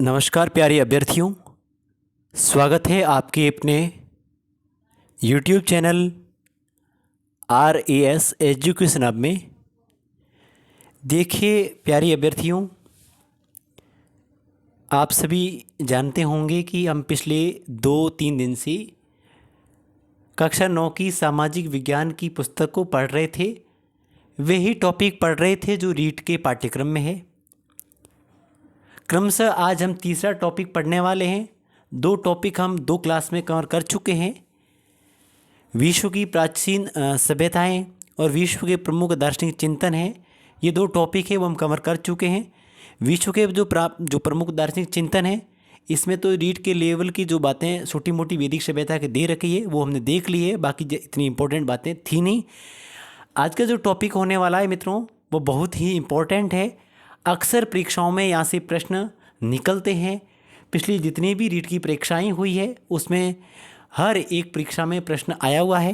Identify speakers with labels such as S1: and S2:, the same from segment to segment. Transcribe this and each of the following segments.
S1: नमस्कार प्यारे अभ्यर्थियों, स्वागत है आपके अपने YouTube channel RAS education hub में। देखिए प्यारे अभ्यर्थियों, आप सभी जानते होंगे कि हम पिछले 2-3 दिन से कक्षा 9 की सामाजिक विज्ञान की पुस्तक को पढ़ रहे थे। वही टॉपिक पढ़ रहे थे जो रीट के पाठ्यक्रम में है। क्रमशः आज हम तीसरा टॉपिक पढ़ने वाले हैं। 2 टॉपिक हम 2 क्लास में कवर कर चुके हैं। विश्व की प्राचीन सभ्यताएं और विश्व के प्रमुख दार्शनिक चिंतन हैं। ये 2 टॉपिक है वो हम कवर कर चुके हैं। विश्व के जो प्रमुख दार्शनिक चिंतन है, इसमें तो रीट के लेवल की जो बातें छोटी मोटी वैदिक सभ्यता के दे रखी है वो हमने देख ली है, बाकी इतनी इंपॉर्टेंट बातें थी नहीं। आज का जो टॉपिक होने वाला है मित्रों, वो बहुत ही इम्पोर्टेंट है। अक्सर परीक्षाओं में यहाँ से प्रश्न निकलते हैं। पिछली जितनी भी रीट की परीक्षाएं हुई है उसमें हर एक परीक्षा में प्रश्न आया हुआ है।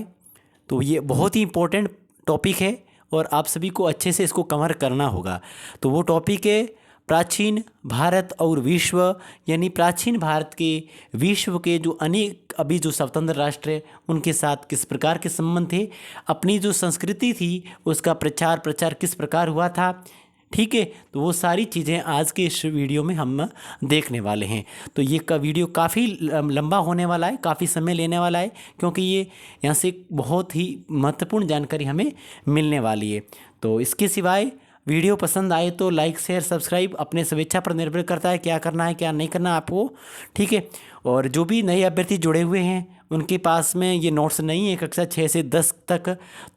S1: तो ये बहुत ही इम्पोर्टेंट टॉपिक है और आप सभी को अच्छे से इसको कवर करना होगा। तो वो टॉपिक है प्राचीन भारत और विश्व, यानी प्राचीन भारत के विश्व के जो अनेक अभी जो स्वतंत्र राष्ट्र है उनके साथ किस प्रकार के संबंध थे, अपनी जो संस्कृति थी उसका प्रचार किस प्रकार हुआ था। ठीक है, तो वो सारी चीज़ें आज के इस वीडियो में हम देखने वाले हैं। तो ये का वीडियो काफ़ी लंबा होने वाला है, काफ़ी समय लेने वाला है, क्योंकि ये यहाँ से बहुत ही महत्वपूर्ण जानकारी हमें मिलने वाली है। तो इसके सिवाय वीडियो पसंद आए तो लाइक शेयर सब्सक्राइब अपने स्वेच्छा पर निर्भर करता है, क्या करना है क्या नहीं करना आपको। ठीक है, और जो भी नए अभ्यर्थी जुड़े हुए हैं उनके पास में ये नोट्स नहीं है कक्षा 6 से 10 तक,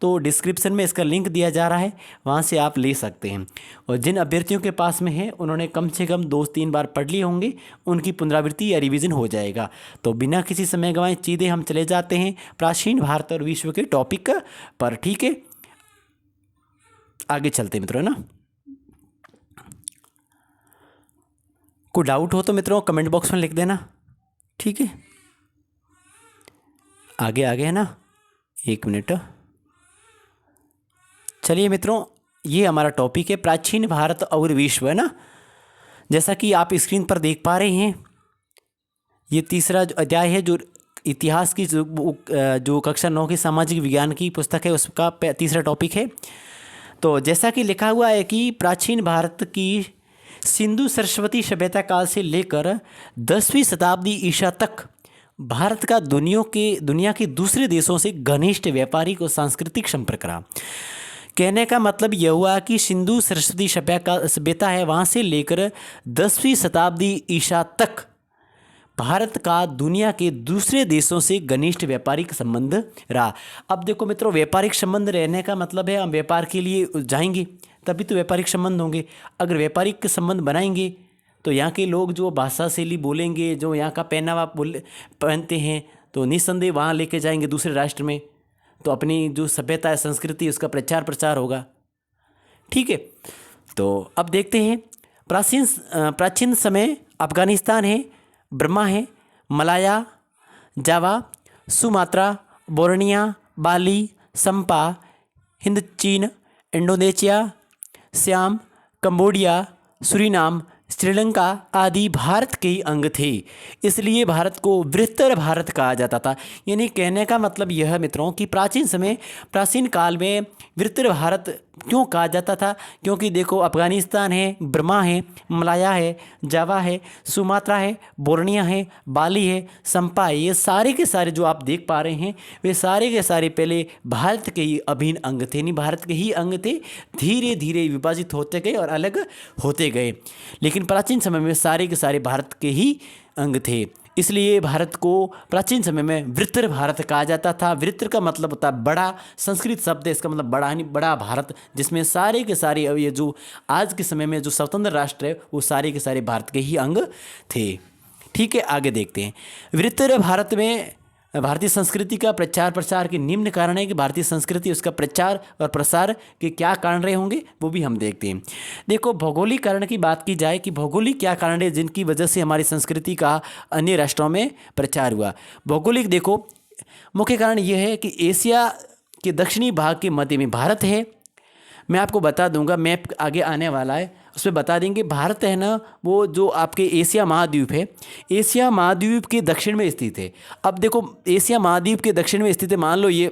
S1: तो डिस्क्रिप्शन में इसका लिंक दिया जा रहा है, वहाँ से आप ले सकते हैं। और जिन अभ्यर्थियों के पास में है उन्होंने कम से कम 2-3 बार पढ़ लिए होंगे, उनकी पुनरावृत्ति या रिवीजन हो जाएगा। तो बिना किसी समय गंवाए सीधे हम चले जाते हैं प्राचीन भारत और विश्व के टॉपिक पर। ठीक है, आगे चलते हैं मित्रों ना। कोई डाउट हो तो मित्रों कमेंट बॉक्स में लिख देना। ठीक है, आगे है ना, 1 मिनट। चलिए मित्रों, ये हमारा टॉपिक है प्राचीन भारत और विश्व, है ना। जैसा कि आप स्क्रीन पर देख पा रहे हैं, ये तीसरा जो अध्याय है, जो इतिहास की जो कक्षा 9 की सामाजिक विज्ञान की पुस्तक है उसका तीसरा टॉपिक है। तो जैसा कि लिखा हुआ है कि प्राचीन भारत की सिंधु सरस्वती सभ्यता काल से लेकर 10वीं शताब्दी ईसा तक भारत का दुनिया के दूसरे देशों से घनिष्ठ व्यापारिक और सांस्कृतिक संपर्क रहा। कहने का मतलब यह हुआ कि सिंधु सरस्वती सभ्यता है, वहाँ से लेकर 10वीं शताब्दी ईसा तक भारत का दुनिया के दूसरे देशों से घनिष्ठ व्यापारिक संबंध रहा। अब देखो मित्रों, व्यापारिक संबंध रहने का मतलब है हम व्यापार के लिए जाएंगे तभी तो व्यापारिक संबंध होंगे। अगर व्यापारिक संबंध बनाएंगे तो यहाँ के लोग जो भाषा शैली बोलेंगे, जो यहाँ का पहनावा पहनते हैं, तो निस्संदेह वहाँ लेके जाएंगे दूसरे राष्ट्र में, तो अपनी जो सभ्यता है संस्कृति उसका प्रचार होगा। ठीक है, तो अब देखते हैं प्राचीन समय अफगानिस्तान है, बर्मा है, मलाया, जावा, सुमात्रा, बोर्निया, बाली, संपा, हिंद चीन, Indonesia, SIAM, Cambodia, Suriname, Sri Lanka आदि भारत के ही अंग थे। इसलिए भारत को वृत्तर भारत कहा जाता था। यानी कहने का मतलब यह मित्रों कि प्राचीन काल में वृत्तर भारत क्यों कहा जाता था, क्योंकि देखो अफगानिस्तान है, बर्मा है, मलाया है, जावा है, सुमात्रा है, बोर्निया है, बाली है, संपा है, ये सारे के सारे जो आप देख पा रहे हैं वे सारे के सारे पहले भारत के ही अभिन्न अंग थे, नहीं भारत के ही अंग थे। धीरे धीरे विभाजित होते गए और अलग होते गए, लेकिन प्राचीन समय में सारे के सारे भारत के ही अंग थे। इसलिए भारत को प्राचीन समय में वृत्तर भारत कहा जाता था। वृत्तर का मतलब होता है बड़ा, संस्कृत शब्द है, इसका मतलब बड़ा यानी बड़ा भारत, जिसमें सारे के सारे ये जो आज के समय में जो स्वतंत्र राष्ट्र है वो सारे के सारे भारत के ही अंग थे। ठीक है, आगे देखते हैं। वृत्तर भारत में भारतीय संस्कृति का प्रचार के निम्न कारण है कि भारतीय संस्कृति उसका प्रचार और प्रसार के क्या कारण रहे होंगे वो भी हम देखते हैं। देखो भौगोलिक कारण की बात की जाए कि भौगोलिक क्या कारण है जिनकी वजह से हमारी संस्कृति का अन्य राष्ट्रों में प्रचार हुआ। भौगोलिक देखो मुख्य कारण यह है कि एशिया के दक्षिणी भाग के मध्य में भारत है। मैं आपको बता दूंगा, मैप आगे आने वाला है, उसमें बता देंगे भारत है ना, वो जो आपके एशिया महाद्वीप है, एशिया महाद्वीप के दक्षिण में स्थित है। अब देखो एशिया महाद्वीप के दक्षिण में स्थित है, मान लो ये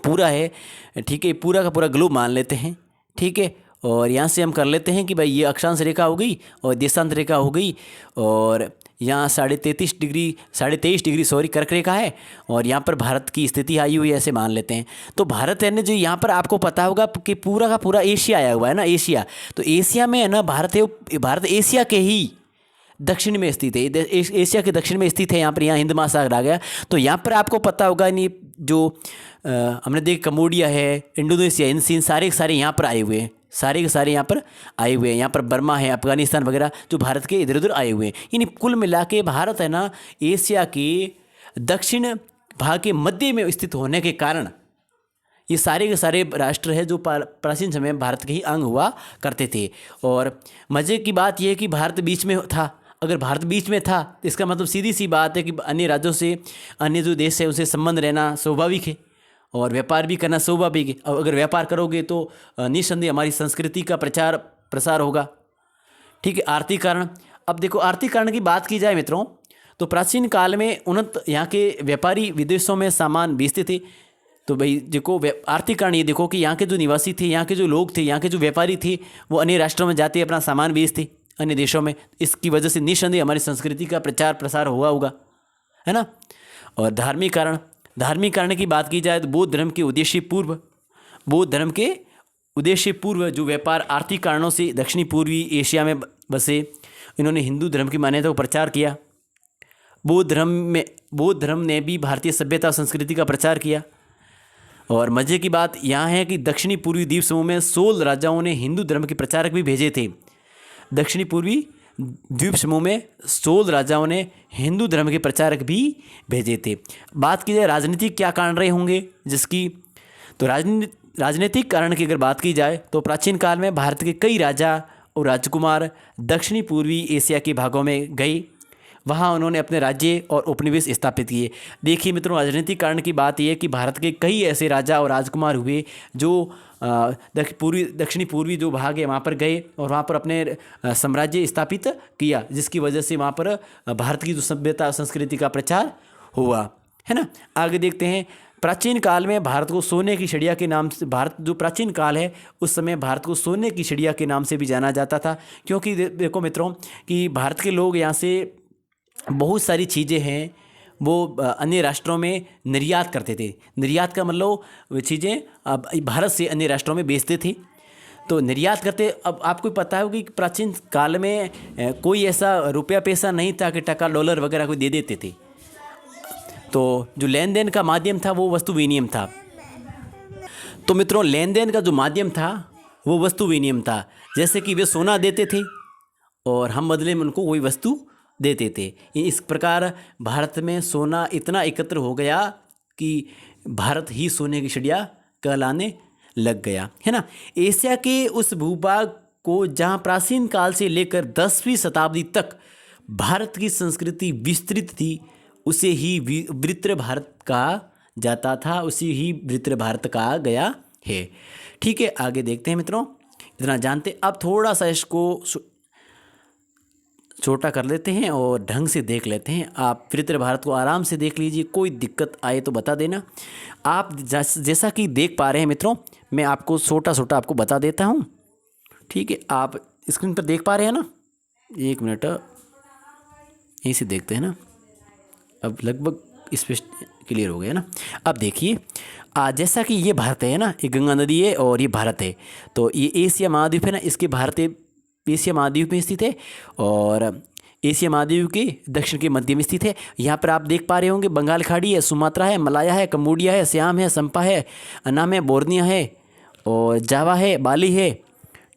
S1: पूरा है, ठीक है, पूरा का पूरा ग्लोब मान लेते हैं, ठीक है। और यहाँ से हम कर लेते हैं कि भाई ये अक्षांश रेखा हो गई और देशांत रेखा हो गई, और यहाँ 23.5 डिग्री सॉरी कर्क रेखा है, और यहाँ पर भारत की स्थिति आई हुई है, ऐसे मान लेते हैं। तो भारत है ना, जो यहाँ पर आपको पता होगा कि पूरा का पूरा एशिया आया हुआ है ना, एशिया। तो एशिया में है ना भारत है, भारत एशिया के ही दक्षिण में स्थित है, एशिया के दक्षिण में स्थित है। यहाँ पर यहाँ हिंद महासागर आ गया। तो यहाँ पर आपको पता होगा नहीं, जो हमने देख कम्बोडिया है, इंडोनेशिया, इन सीन सारे के सारे यहाँ पर आए हुए हैं, सारे के सारे यहाँ पर आए हुए हैं। यहाँ पर बर्मा है, अफगानिस्तान वगैरह जो भारत के इधर उधर आए हुए हैं। यानी कुल मिला के भारत है ना एशिया के दक्षिण भाग के मध्य में स्थित होने के कारण ये सारे के सारे राष्ट्र है जो प्राचीन समय में भारत के ही अंग हुआ करते थे। और मज़े की बात यह है कि भारत बीच में था। अगर भारत बीच में था तो इसका मतलब सीधी सी बात है कि अन्य राज्यों से, अन्य जो देश है उनसे संबंध रहना स्वाभाविक है, और व्यापार भी करना स्वाभाविक है। और अगर व्यापार करोगे तो निस्संदेह हमारी संस्कृति का प्रचार प्रसार होगा, ठीक है। आर्थिक कारण, अब देखो आर्थिक कारण की बात की जाए मित्रों, तो प्राचीन काल में उन्नत यहाँ के व्यापारी विदेशों में सामान बेचते थे। तो भाई देखो आर्थिक कारण ये देखो कि यहाँ के जो निवासी थे, यहाँ के जो लोग थे, यहाँ के जो व्यापारी थे, वो अन्य राष्ट्रों में जाते अपना सामान बेचते अन्य देशों में। इसकी वजह से निस्संदेह हमारी संस्कृति का प्रचार प्रसार हुआ होगा, है ना। और धार्मिक कारण, धार्मिक कारण की बात की जाए तो बौद्ध धर्म के उद्देश्य पूर्व, बौद्ध धर्म के उद्देश्य पूर्व जो व्यापार आर्थिक कारणों से दक्षिणी पूर्वी एशिया में बसे, इन्होंने हिंदू धर्म की मान्यता को प्रचार किया। बौद्ध धर्म ने भी भारतीय सभ्यता और संस्कृति का प्रचार किया। और मज़े की बात यहाँ है कि दक्षिणी पूर्वी द्वीप समूह में 16 राजाओं ने हिंदू धर्म के प्रचारक भी भेजे थे। दक्षिणी पूर्वी द्वीप समूह में 16 राजाओं ने हिंदू धर्म के प्रचारक भी भेजे थे। बात की जाए राजनीतिक क्या कारण रहे होंगे जिसकी, तो राजनीतिक कारण की अगर बात की जाए तो प्राचीन काल में भारत के कई राजा और राजकुमार दक्षिणी पूर्वी एशिया के भागों में गए, वहाँ उन्होंने अपने राज्य और उपनिवेश स्थापित किए। देखिए मित्रों, राजनीतिक कारण की बात यह है कि भारत के कई ऐसे राजा और राजकुमार हुए जो दक्षिणी पूर्वी जो भाग है वहाँ पर गए और वहाँ पर अपने साम्राज्य स्थापित किया, जिसकी वजह से वहाँ पर भारत की जो सभ्यता संस्कृति का प्रचार हुआ, है ना। आगे देखते हैं, प्राचीन काल में भारत को सोने की चिड़िया के नाम से, भारत जो प्राचीन काल है उस समय भारत को सोने की चिड़िया के नाम से भी जाना जाता था, क्योंकि देखो मित्रों कि भारत के लोग यहाँ से बहुत सारी चीज़ें हैं वो अन्य राष्ट्रों में निर्यात करते थे। निर्यात का मतलब वो चीज़ें अब भारत से अन्य राष्ट्रों में बेचते थे, तो निर्यात करते। अब आपको पता है कि प्राचीन काल में कोई ऐसा रुपया पैसा नहीं था कि टका डॉलर वगैरह कोई दे देते थे, तो जो लेन देन का माध्यम था वो वस्तु विनिमय था। तो मित्रों, लेन देन का जो माध्यम था वो वस्तु विनिमय था। जैसे कि वे सोना देते थे और हम बदले में उनको कोई वस्तु देते थे। इस प्रकार भारत में सोना इतना एकत्र हो गया कि भारत ही सोने की चिड़िया कहलाने लग गया, है ना। एशिया के उस भूभाग को जहाँ प्राचीन काल से लेकर 10वीं शताब्दी तक भारत की संस्कृति विस्तृत थी, उसे ही वृत्र भारत कहा जाता था, उसे ही वृत्र भारत कहा गया है। ठीक है, आगे देखते हैं मित्रों, इतना जानते। अब थोड़ा सा इसको छोटा कर लेते हैं और ढंग से देख लेते हैं। आप वृत्र भारत को आराम से देख लीजिए, कोई दिक्कत आए तो बता देना। आप जैसा कि देख पा रहे हैं मित्रों, मैं आपको छोटा छोटा आपको बता देता हूँ, ठीक है। आप स्क्रीन पर देख पा रहे हैं ना, एक मिनट यहीं से देखते हैं ना। अब लगभग स्पष्ट क्लियर हो गया ना। अब देखिए, जैसा कि ये भारत है ना, ये गंगा नदी है और ये भारत है, तो ये एशिया महाद्वीप है ना, इसके भारत एशिया महाद्वीप में स्थित है और एशिया महाद्वीप के दक्षिण के मध्य में स्थित है। यहाँ पर आप देख पा रहे होंगे बंगाल खाड़ी है, सुमात्रा है, मलाया है, कम्बोडिया है, सियाम है, संपा है, अनाम है, बोर्निया है और जावा है, बाली है,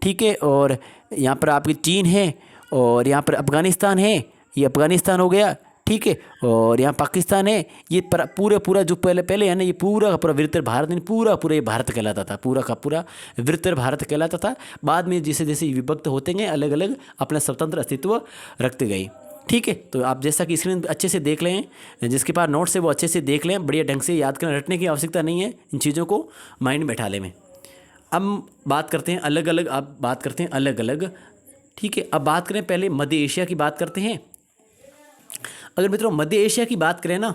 S1: ठीक है। और यहाँ पर आपकी चीन है और यहाँ पर अफ़गानिस्तान है, ये अफ़गानिस्तान हो गया, ठीक है। और यहाँ पाकिस्तान है। ये पूरा जो पहले है ना, ये पूरा का पूरा वृत्तर भारत नहीं, पूरा ये भारत कहलाता था, पूरा का पूरा वृत्तर भारत कहलाता था। बाद में जैसे जैसे विभक्त होते गए, अलग अलग अपना स्वतंत्र अस्तित्व रखते गए, ठीक है। तो आप जैसा कि स्क्रीन अच्छे से देख लें, जिसके पास नोट्स है वो अच्छे से देख लें, बढ़िया ढंग से याद करना, रटने की आवश्यकता नहीं है, इन चीज़ों को माइंड में बैठा लें। अब बात करते हैं अलग अलग ठीक है, अब बात करें पहले मध्य एशिया की बात करते हैं। अगर मित्रों मध्य एशिया की बात करें ना,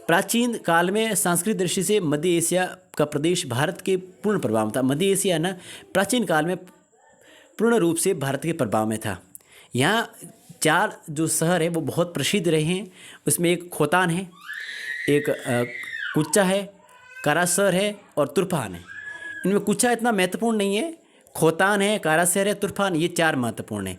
S1: प्राचीन काल में सांस्कृतिक दृष्टि से मध्य एशिया का प्रदेश भारत के पूर्ण प्रभाव में था। मध्य एशिया ना प्राचीन काल में पूर्ण रूप से भारत के प्रभाव में था। यहाँ 4 जो शहर है वो बहुत प्रसिद्ध रहे हैं। उसमें एक खोतान है, एक कुच्चा है, कारासर है और तुर्फान है। इनमें कुच्चा इतना महत्वपूर्ण नहीं है, खोतान है, कारासर है, तुर्फान, ये 4 महत्वपूर्ण है।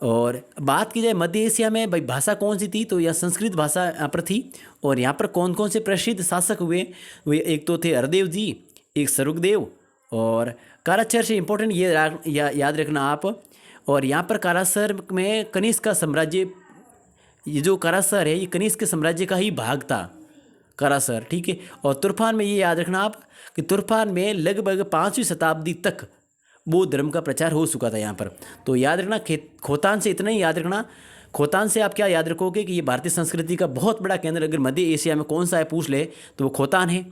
S1: और बात की जाए मध्य एशिया में भाई भाषा कौन सी थी, तो यह संस्कृत भाषा यहाँ पर थी। और यहाँ पर कौन कौन से प्रसिद्ध शासक हुए, वे एक तो थे हरदेव जी, एक सरुगदेव और कारासर से इम्पोर्टेंट ये याद रखना आप। और यहाँ पर कारासर में कनिष्क का साम्राज्य, ये जो कारासर है ये कनिष्क के साम्राज्य का ही भाग था कारासर, ठीक है। और तुर्फान में ये याद रखना आप कि तुर्फान में लगभग 5वीं शताब्दी तक बौद्ध धर्म का प्रचार हो चुका था यहाँ पर। तो याद रखना खोतान से इतना ही याद रखना। खोतान से आप क्या याद रखोगे कि ये भारतीय संस्कृति का बहुत बड़ा केंद्र अगर मध्य एशिया में कौन सा है पूछ ले तो वो खोतान है।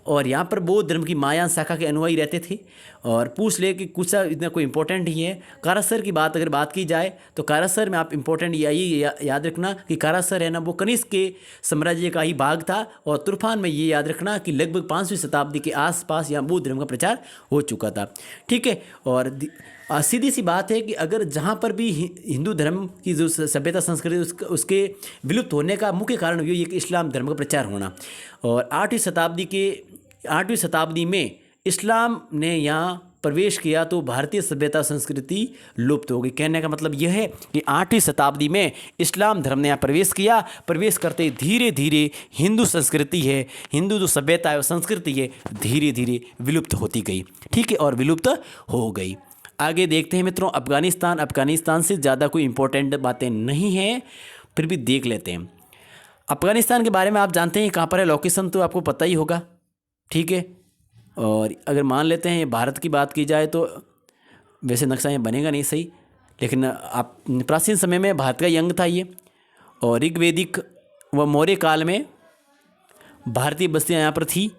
S1: और यहाँ पर बौद्ध धर्म की महायान शाखा के अनुयायी रहते थे। और पूछ ले कि कुछ इतना कोई इंपॉर्टेंट ही है। कारासर की अगर बात की जाए तो कारासर में आप इंपॉर्टेंट यही याद रखना कि कारासर है ना वो कनिष्क के साम्राज्य का ही भाग था। और तुर्फान में ये याद रखना कि लगभग 5वीं शताब्दी के आसपास यहाँ बौद्ध धर्म का प्रचार हो चुका था, ठीक है। और सीधी सी बात है कि अगर जहाँ पर भी हिंदू धर्म की जो सभ्यता संस्कृति उसके विलुप्त होने का मुख्य कारण ये कि इस्लाम धर्म का प्रचार होना। और 8वीं शताब्दी में इस्लाम ने यहाँ प्रवेश किया तो भारतीय सभ्यता संस्कृति लुप्त हो गई। कहने का मतलब यह है कि 8वीं शताब्दी में इस्लाम धर्म ने यहाँ प्रवेश किया। प्रवेश करते धीरे धीरे हिंदू संस्कृति है, हिंदू जो सभ्यता है और संस्कृति है धीरे धीरे विलुप्त होती गई, ठीक है, और विलुप्त हो गई। आगे देखते हैं मित्रों अफगानिस्तान से ज़्यादा कोई इंपॉर्टेंट बातें नहीं हैं, फिर भी देख लेते हैं। अफगानिस्तान के बारे में आप जानते हैं कहाँ पर है, लोकेशन तो आपको पता ही होगा, ठीक है। और अगर मान लेते हैं भारत की बात की जाए तो वैसे नक्शा यहाँ बनेगा नहीं सही, लेकिन आप प्राचीन समय में भारत का ही अंग था ये। और ऋग्वेदिक व मौर्य काल में भारतीय बस्तियाँ यहाँ पर थी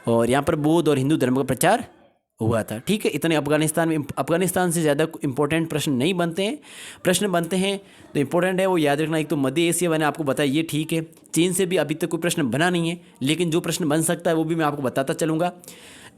S1: और यहाँ पर बौद्ध और हिंदू धर्म का प्रचार हुआ था, ठीक है। इतने अफगानिस्तान से ज़्यादा इंपॉर्टेंट प्रश्न नहीं बनते हैं। प्रश्न बनते हैं तो इंपॉर्टेंट है वो याद रखना। एक तो मध्य एशिया मैंने आपको बताया ये ठीक है। चीन से भी अभी तक कोई प्रश्न बना नहीं है, लेकिन जो प्रश्न बन सकता है वो भी मैं आपको बताता चलूँगा।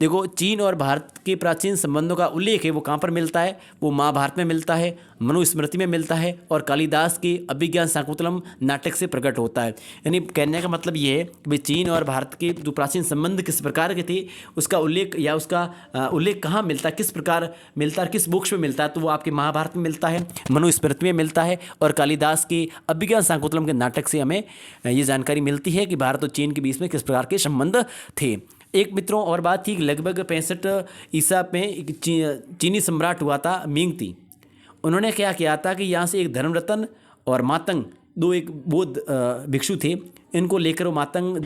S1: देखो चीन और भारत के प्राचीन संबंधों का उल्लेख है वो कहाँ पर मिलता है, वो महाभारत में मिलता है, मनुस्मृति में मिलता है और कालिदास के अभिज्ञान शाकुंतलम नाटक से प्रकट होता है। यानी कहने का मतलब ये है कि चीन और भारत के जो प्राचीन संबंध किस प्रकार के थे उसका उल्लेख या उसका उल्लेख कहाँ मिलता है, किस प्रकार मिलता है, किस बुक्स में मिलता है, तो वो आपके महाभारत में मिलता है, मनुस्मृति में मिलता है और कालिदास के अभिज्ञान शाकुंतलम के नाटक से हमें ये जानकारी मिलती है कि भारत और चीन के बीच में किस प्रकार के संबंध थे। एक मित्रों और बात थी, लगभग 65 ईसा में एक चीनी सम्राट हुआ था मिंगती। उन्होंने क्या किया था कि यहाँ से एक धर्मरत्न और मातंग दो एक बौद्ध भिक्षु थे, इनको लेकर वो मातंग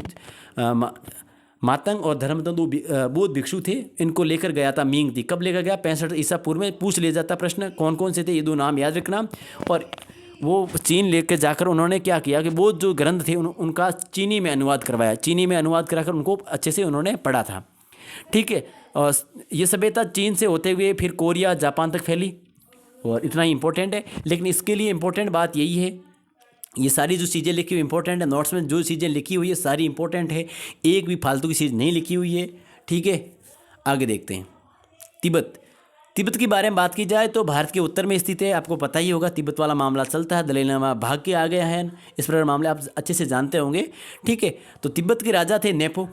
S1: और धर्मरत्न दो बौद्ध भिक्षु थे, इनको लेकर गया था मिंगती। कब लेकर गया? 65 ईसा पूर्व में। पूछ लिया जाता प्रश्न कौन कौन से थे, ये 2 नाम याद रखना। और वो चीन लेकर जाकर उन्होंने क्या किया कि वो जो ग्रंथ थे उनका चीनी में अनुवाद करवाया, चीनी में अनुवाद कराकर उनको अच्छे से उन्होंने पढ़ा था, ठीक है। और ये सभ्यता चीन से होते हुए फिर कोरिया जापान तक फैली और इतना ही इंपॉर्टेंट है। लेकिन इसके लिए इंपॉर्टेंट बात यही है, ये सारी जो चीज़ें लिखी हुई इंपॉर्टेंट है, नोट्स में जो चीज़ें लिखी हुई है सारी इंपॉर्टेंट है, एक भी फालतू की चीज़ नहीं लिखी हुई है, ठीक है। आगे देखते हैं तिब्बत के बारे में बात की जाए तो भारत के उत्तर में स्थित है, आपको पता ही होगा। तिब्बत वाला मामला चलता है, दलाई लामा भाग के आ गया है, इस प्रकार मामले आप अच्छे से जानते होंगे, ठीक है। तो तिब्बत के राजा थे नेपो,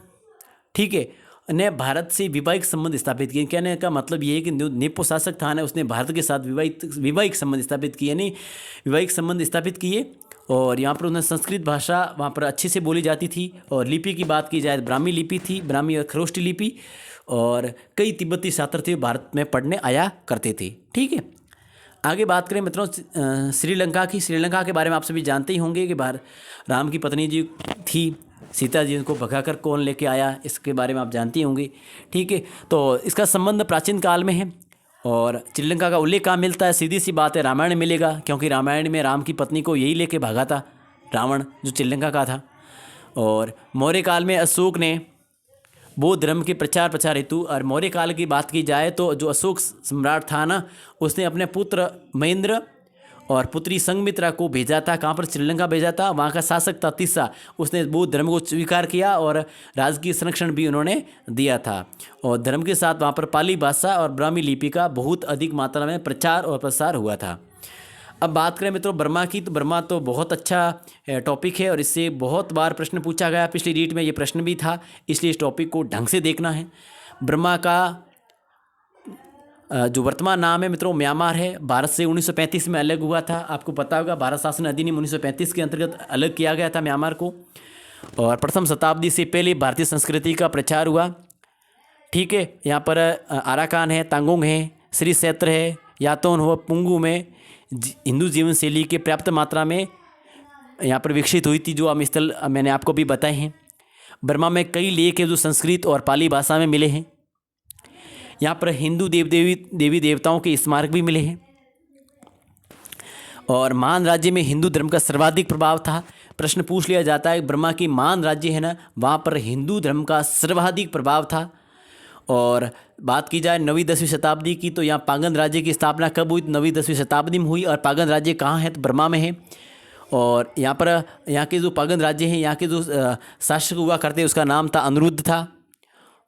S1: ठीक है, ने भारत से वैवाहिक संबंध स्थापित किए। कहने का मतलब ये है कि नेपो शासक था ना, उसने भारत के साथ वैवाहिक संबंध स्थापित किए, यानी वैवाहिक संबंध स्थापित किए। और यहाँ पर उन्हें संस्कृत भाषा वहाँ पर अच्छे से बोली जाती थी। और लिपि की बात की जाए तो ब्राह्मी लिपि थी, ब्राह्मी और खरोष्टी लिपि। और कई तिब्बती छात्र थे भारत में पढ़ने आया करते थे, ठीक है। आगे बात करें मित्रों श्रीलंका की। श्रीलंका के बारे में आप सभी जानते ही होंगे कि राम की पत्नी जी थी सीता जी, को भगाकर कौन लेके आया, इसके बारे में आप जानते ही होंगे, ठीक है। तो इसका संबंध प्राचीन काल में है। और श्रीलंका का उल्लेख कहाँ मिलता है? सीधी सी बात है, रामायण में मिलेगा, क्योंकि रामायण में राम की पत्नी को यही लेके भागा था रावण, जो श्रीलंका का था। और मौर्य काल में अशोक ने बौद्ध धर्म के प्रचार प्रसार हेतु। और मौर्य काल की बात की जाए तो जो अशोक सम्राट था ना, उसने अपने पुत्र महेंद्र और पुत्री संघमित्रा को भेजा था। कहाँ पर? श्रीलंका भेजा था। वहाँ का शासक था तिस्सा, उसने बौद्ध धर्म को स्वीकार किया और राजकीय संरक्षण भी उन्होंने दिया था। और धर्म के साथ वहाँ पर पाली भाषा और ब्राह्मी लिपि का बहुत अधिक मात्रा में प्रचार और प्रसार हुआ था। अब बात करें मित्रों बर्मा की, तो बर्मा तो बहुत अच्छा टॉपिक है और इससे बहुत बार प्रश्न पूछा गया। पिछली रीट में ये प्रश्न भी था, इसलिए इस टॉपिक को ढंग से देखना है। बर्मा का जो वर्तमान नाम है मित्रों म्यांमार है। भारत से 1935 में अलग हुआ था। आपको पता होगा भारत शासन अधिनियम 1935 के अंतर्गत अलग किया गया था म्यांमार को। और प्रथम शताब्दी से पहले भारतीय संस्कृति का प्रचार हुआ। ठीक है, यहाँ पर आराकान है, तांगोंग है, श्री क्षेत्र है, यातोन हो, पुंगू में हिंदू जीवन शैली के पर्याप्त मात्रा में यहाँ पर विकसित हुई थी, जो हम स्थल मैंने आपको भी बताए हैं। बर्मा में कई लेख है जो संस्कृत और पाली भाषा में मिले हैं। यहाँ पर हिंदू देवी देवताओं के स्मारक भी मिले हैं। और मान राज्य में हिंदू धर्म का सर्वाधिक प्रभाव था। प्रश्न पूछ लिया जाता है बर्मा की मान राज्य है ना, वहाँ पर हिंदू धर्म का सर्वाधिक प्रभाव था। और बात की जाए 9वीं-10वीं शताब्दी की, तो यहाँ पागन राज्य की स्थापना कब हुई? 9वीं-10वीं शताब्दी में हुई। और पागन राज्य कहाँ है? तो बर्मा में है। और यहाँ के जो पागन राज्य हैं, यहाँ के जो शासक हुआ करते उसका नाम था अनिरुद्ध था।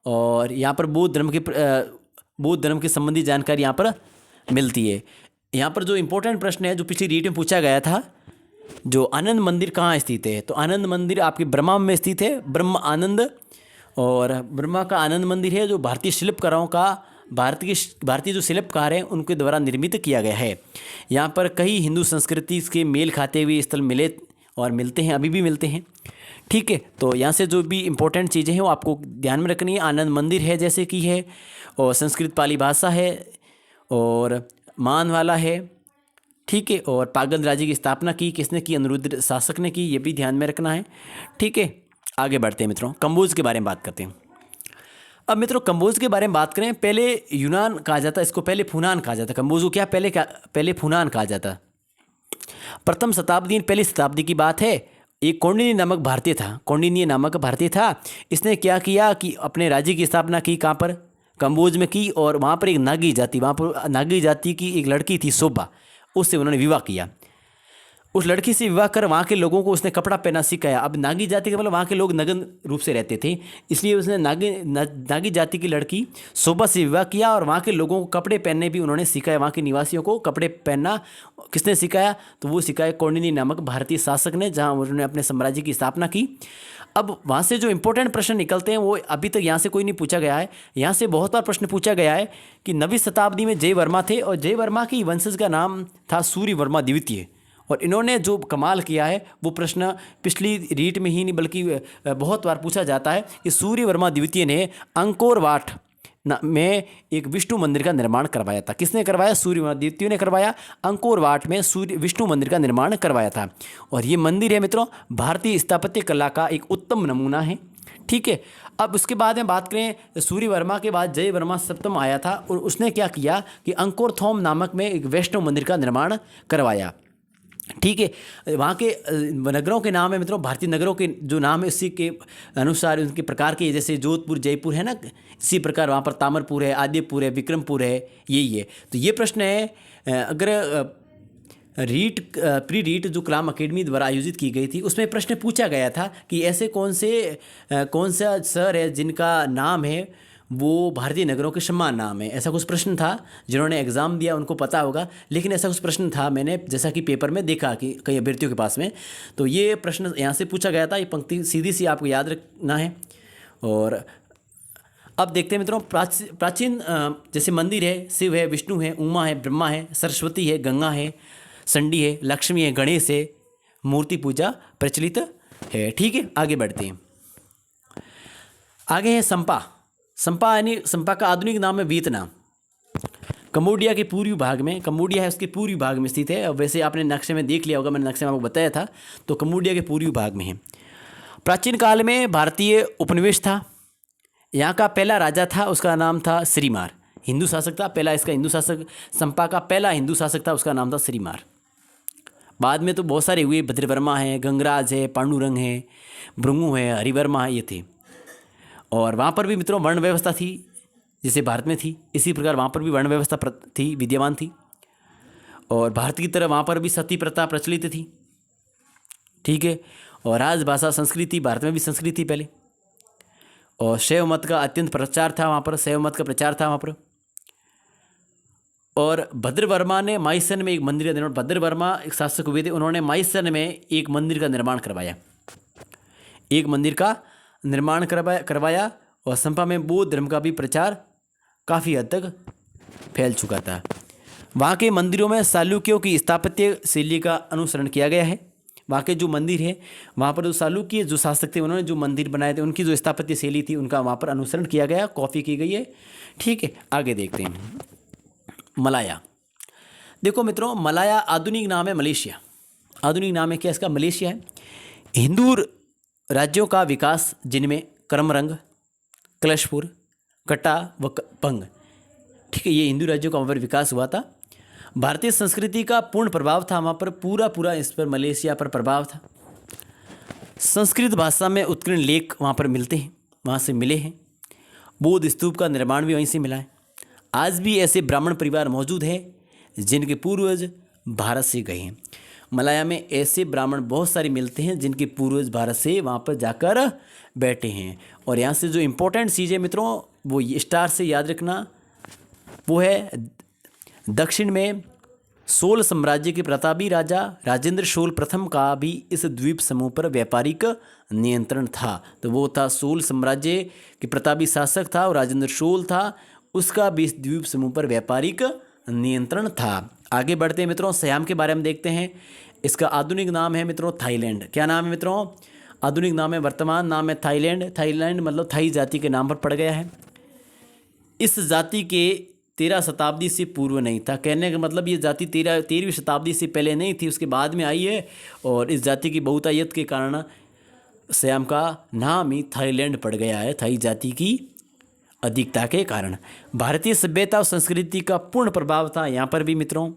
S1: और यहाँ पर बौद्ध धर्म के संबंधी जानकारी यहाँ पर मिलती है। यहाँ पर जो इम्पोर्टेंट प्रश्न है जो पिछली रीट में पूछा गया था, जो आनंद मंदिर कहाँ स्थित है? तो आनंद मंदिर आपके बर्मा में स्थित है, ब्रह्म आनंद। और बर्मा का आनंद मंदिर है जो भारतीय शिल्पकारों का भारतीय जो शिल्पकार हैं उनके द्वारा निर्मित किया गया है। यहाँ पर कई हिंदू संस्कृति के मेल खाते हुए स्थल मिले और मिलते हैं, अभी भी मिलते हैं। ठीक है, तो यहाँ से जो भी इम्पोर्टेंट चीज़ें हैं वो आपको ध्यान में रखनी है। आनंद मंदिर है जैसे कि है, और संस्कृत पाली भाषा है, और मान वाला है। ठीक है, और पागल राज्य की स्थापना की किसने की? अनिरुद्ध शासक ने की, ये भी ध्यान में रखना है। ठीक है, आगे बढ़ते हैं मित्रों, कंबोज के बारे में बात करते हैं। अब मित्रों कंबोज के बारे में बात करें, पहले यूनान कहा जाता, इसको पहले फूनान कहा जाता। कंबोज को पहले फूनान कहा जाता। प्रथम शताब्दी पहली शताब्दी की बात है। एक कौंडिन्य नामक भारतीय था। इसने क्या किया कि अपने राज्य की स्थापना की, कहाँ पर? कंबोज में की। और वहाँ पर एक नागी जाति की एक लड़की थी शोभा, उससे उन्होंने विवाह किया। उस लड़की से विवाह कर वहाँ के लोगों को उसने कपड़ा पहना सिखाया। अब नागी जाति का मतलब वहाँ के लोग नग्न रूप से रहते थे, इसलिए उसने नागी जाति की लड़की शोभा से विवाह किया और वहाँ के लोगों को कपड़े पहनने भी उन्होंने सिखाया। वहाँ के निवासियों को कपड़े पहनना किसने सिखाया? तो वो सिखाया कौंडिन्य नामक भारतीय शासक ने, जहाँ उन्होंने अपने साम्राज्य की स्थापना की। अब वहाँ से जो इंपॉर्टेंट प्रश्न निकलते हैं वो अभी तक यहाँ से कोई नहीं पूछा गया है। यहाँ से बहुत बार प्रश्न पूछा गया है कि 9वीं शताब्दी में जय वर्मा थे और जय वर्मा की वंशज का नाम था सूर्य वर्मा द्वितीय। और इन्होंने जो कमाल किया है वो प्रश्न पिछली रीट में ही नहीं बल्कि बहुत बार पूछा जाता है कि सूर्य वर्मा द्वितीय ने अंकोर वाट में एक विष्णु मंदिर का निर्माण करवाया था। किसने करवाया? सूर्य वर्मा द्वितीय ने करवाया। अंकोर वाट में विष्णु मंदिर का निर्माण करवाया था। और ये मंदिर है मित्रों भारतीय स्थापत्य कला का एक उत्तम नमूना है। ठीक है, अब उसके बाद में बात करें, सूर्य वर्मा के बाद जय वर्मा सप्तम आया था और उसने क्या किया कि अंकोर थोम नामक में एक वैष्णव मंदिर का निर्माण करवाया। ठीक है, वहाँ के नगरों के नाम है मित्रों, भारतीय नगरों के जो नाम है इसी के अनुसार उनके प्रकार के, जैसे जोधपुर जयपुर है ना, इसी प्रकार वहाँ पर तामरपुर है, आदिपुर है, विक्रमपुर है, यही है। तो ये प्रश्न है, अगर प्री रीट जो कलाम अकेडमी द्वारा आयोजित की गई थी उसमें प्रश्न पूछा गया था कि ऐसे कौन सा शहर है जिनका नाम है वो भारतीय नगरों के समान नाम है। ऐसा कुछ प्रश्न था, जिन्होंने एग्ज़ाम दिया उनको पता होगा, लेकिन ऐसा कुछ प्रश्न था, मैंने जैसा कि पेपर में देखा कि कई अभ्यर्थियों के पास में, तो ये प्रश्न यहाँ से पूछा गया था। ये पंक्ति सीधी सी आपको याद रखना है। और अब देखते हैं मित्रों, प्राचीन जैसे मंदिर है, शिव है, विष्णु है, उमा है, ब्रह्मा है, सरस्वती है, गंगा है, संडी है, लक्ष्मी है, गणेश है, मूर्ति पूजा प्रचलित है। ठीक है, आगे बढ़ते हैं। आगे है संपा यानी संपा का आधुनिक नाम है वियतनाम। कंबोडिया के पूर्वी भाग में, कंबोडिया है उसके पूर्वी भाग में स्थित है। वैसे आपने नक्शे में देख लिया होगा, मैंने नक्शे में आपको बताया था, तो कंबोडिया के पूर्वी भाग में है। प्राचीन काल में भारतीय उपनिवेश था। यहाँ का पहला राजा था, उसका नाम था श्रीमार, हिंदू शासक था पहला। इसका हिंदू शासक संपा का पहला हिंदू शासक था, उसका नाम था श्रीमार। बाद में तो बहुत सारे हुए, भद्रवर्मा है, गंगराज है, पांडुरंग है, भृंगु है, हरिवर्मा है, ये थे। और वहाँ पर भी मित्रों वर्ण व्यवस्था थी, जैसे भारत में थी, इसी प्रकार वहाँ पर भी वर्ण व्यवस्था थी, विद्यमान थी। और भारत की तरह वहाँ पर भी सती प्रथा प्रचलित थी, ठीक है। और राजभाषा संस्कृत थी, भारत में भी संस्कृत थी पहले। और शैव मत का अत्यंत प्रचार था वहाँ पर, शैव मत का प्रचार था वहाँ पर। और भद्रवर्मा ने माइसन में एक मंदिर का निर्माण, भद्रवर्मा एक शासक हुए थे, उन्होंने माइसन में एक मंदिर का निर्माण करवाया, एक मंदिर का निर्माण करवाया। और संपा में बौद्ध धर्म का भी प्रचार काफ़ी हद तक फैल चुका था। वहाँ के मंदिरों में चालुक्यों की स्थापत्य शैली का अनुसरण किया गया है। वहाँ के जो मंदिर है, वहाँ पर जो चालुक्य जो शासक थे, उन्होंने जो मंदिर बनाए थे, उनकी जो स्थापत्य शैली थी, उनका वहाँ पर अनुसरण किया गया, कॉपी की गई है, ठीक है। आगे देखते हैं मलाया। देखो मित्रों, मलाया आधुनिक नाम है मलेशिया। आधुनिक नाम है क्या इसका? मलेशिया है। हिंदू राज्यों का विकास, जिनमें करमरंग, कलशपुर, कटा व पंग, ठीक है, ये हिंदू राज्यों का वहाँ पर विकास हुआ था। भारतीय संस्कृति का पूर्ण प्रभाव था वहाँ पर, पूरा इस पर मलेशिया पर प्रभाव था। संस्कृत भाषा में उत्कीर्ण लेख वहाँ पर मिलते हैं, वहाँ से मिले हैं। बौद्ध स्तूप का निर्माण भी वहीं से मिला है। आज भी ऐसे ब्राह्मण परिवार मौजूद हैं जिनके पूर्वज भारत से गए हैं। मलाया में ऐसे ब्राह्मण बहुत सारे मिलते हैं जिनके पूर्वज भारत से वहाँ पर जाकर बैठे हैं। और यहाँ से जो इम्पोर्टेंट चीज़ है मित्रों, वो स्टार से याद रखना, वो है दक्षिण में सोल साम्राज्य के प्रतापी राजा राजेंद्र चोल प्रथम का भी इस द्वीप समूह पर व्यापारिक नियंत्रण था। तो वो था सोल साम्राज्य के प्रतापी शासक था और राजेंद्र चोल था, उसका भी इस द्वीप समूह पर व्यापारिक नियंत्रण था। आगे बढ़ते हैं मित्रों, सियाम के बारे में देखते हैं। इसका आधुनिक नाम है मित्रों थाईलैंड। क्या नाम है मित्रों? आधुनिक नाम है, वर्तमान नाम है थाईलैंड। थाईलैंड मतलब थाई जाति के नाम पर पड़ गया है। इस जाति के 13 शताब्दी से पूर्व नहीं था। कहने का मतलब ये जाति 13वीं शताब्दी से पहले नहीं थी, उसके बाद में आई है। और इस जाति की बहुतायत के कारण सियाम का नाम ही थाईलैंड पड़ गया है, थाई जाति की अधिकता के कारण। भारतीय सभ्यता और संस्कृति का पूर्ण प्रभाव था यहाँ पर भी मित्रों।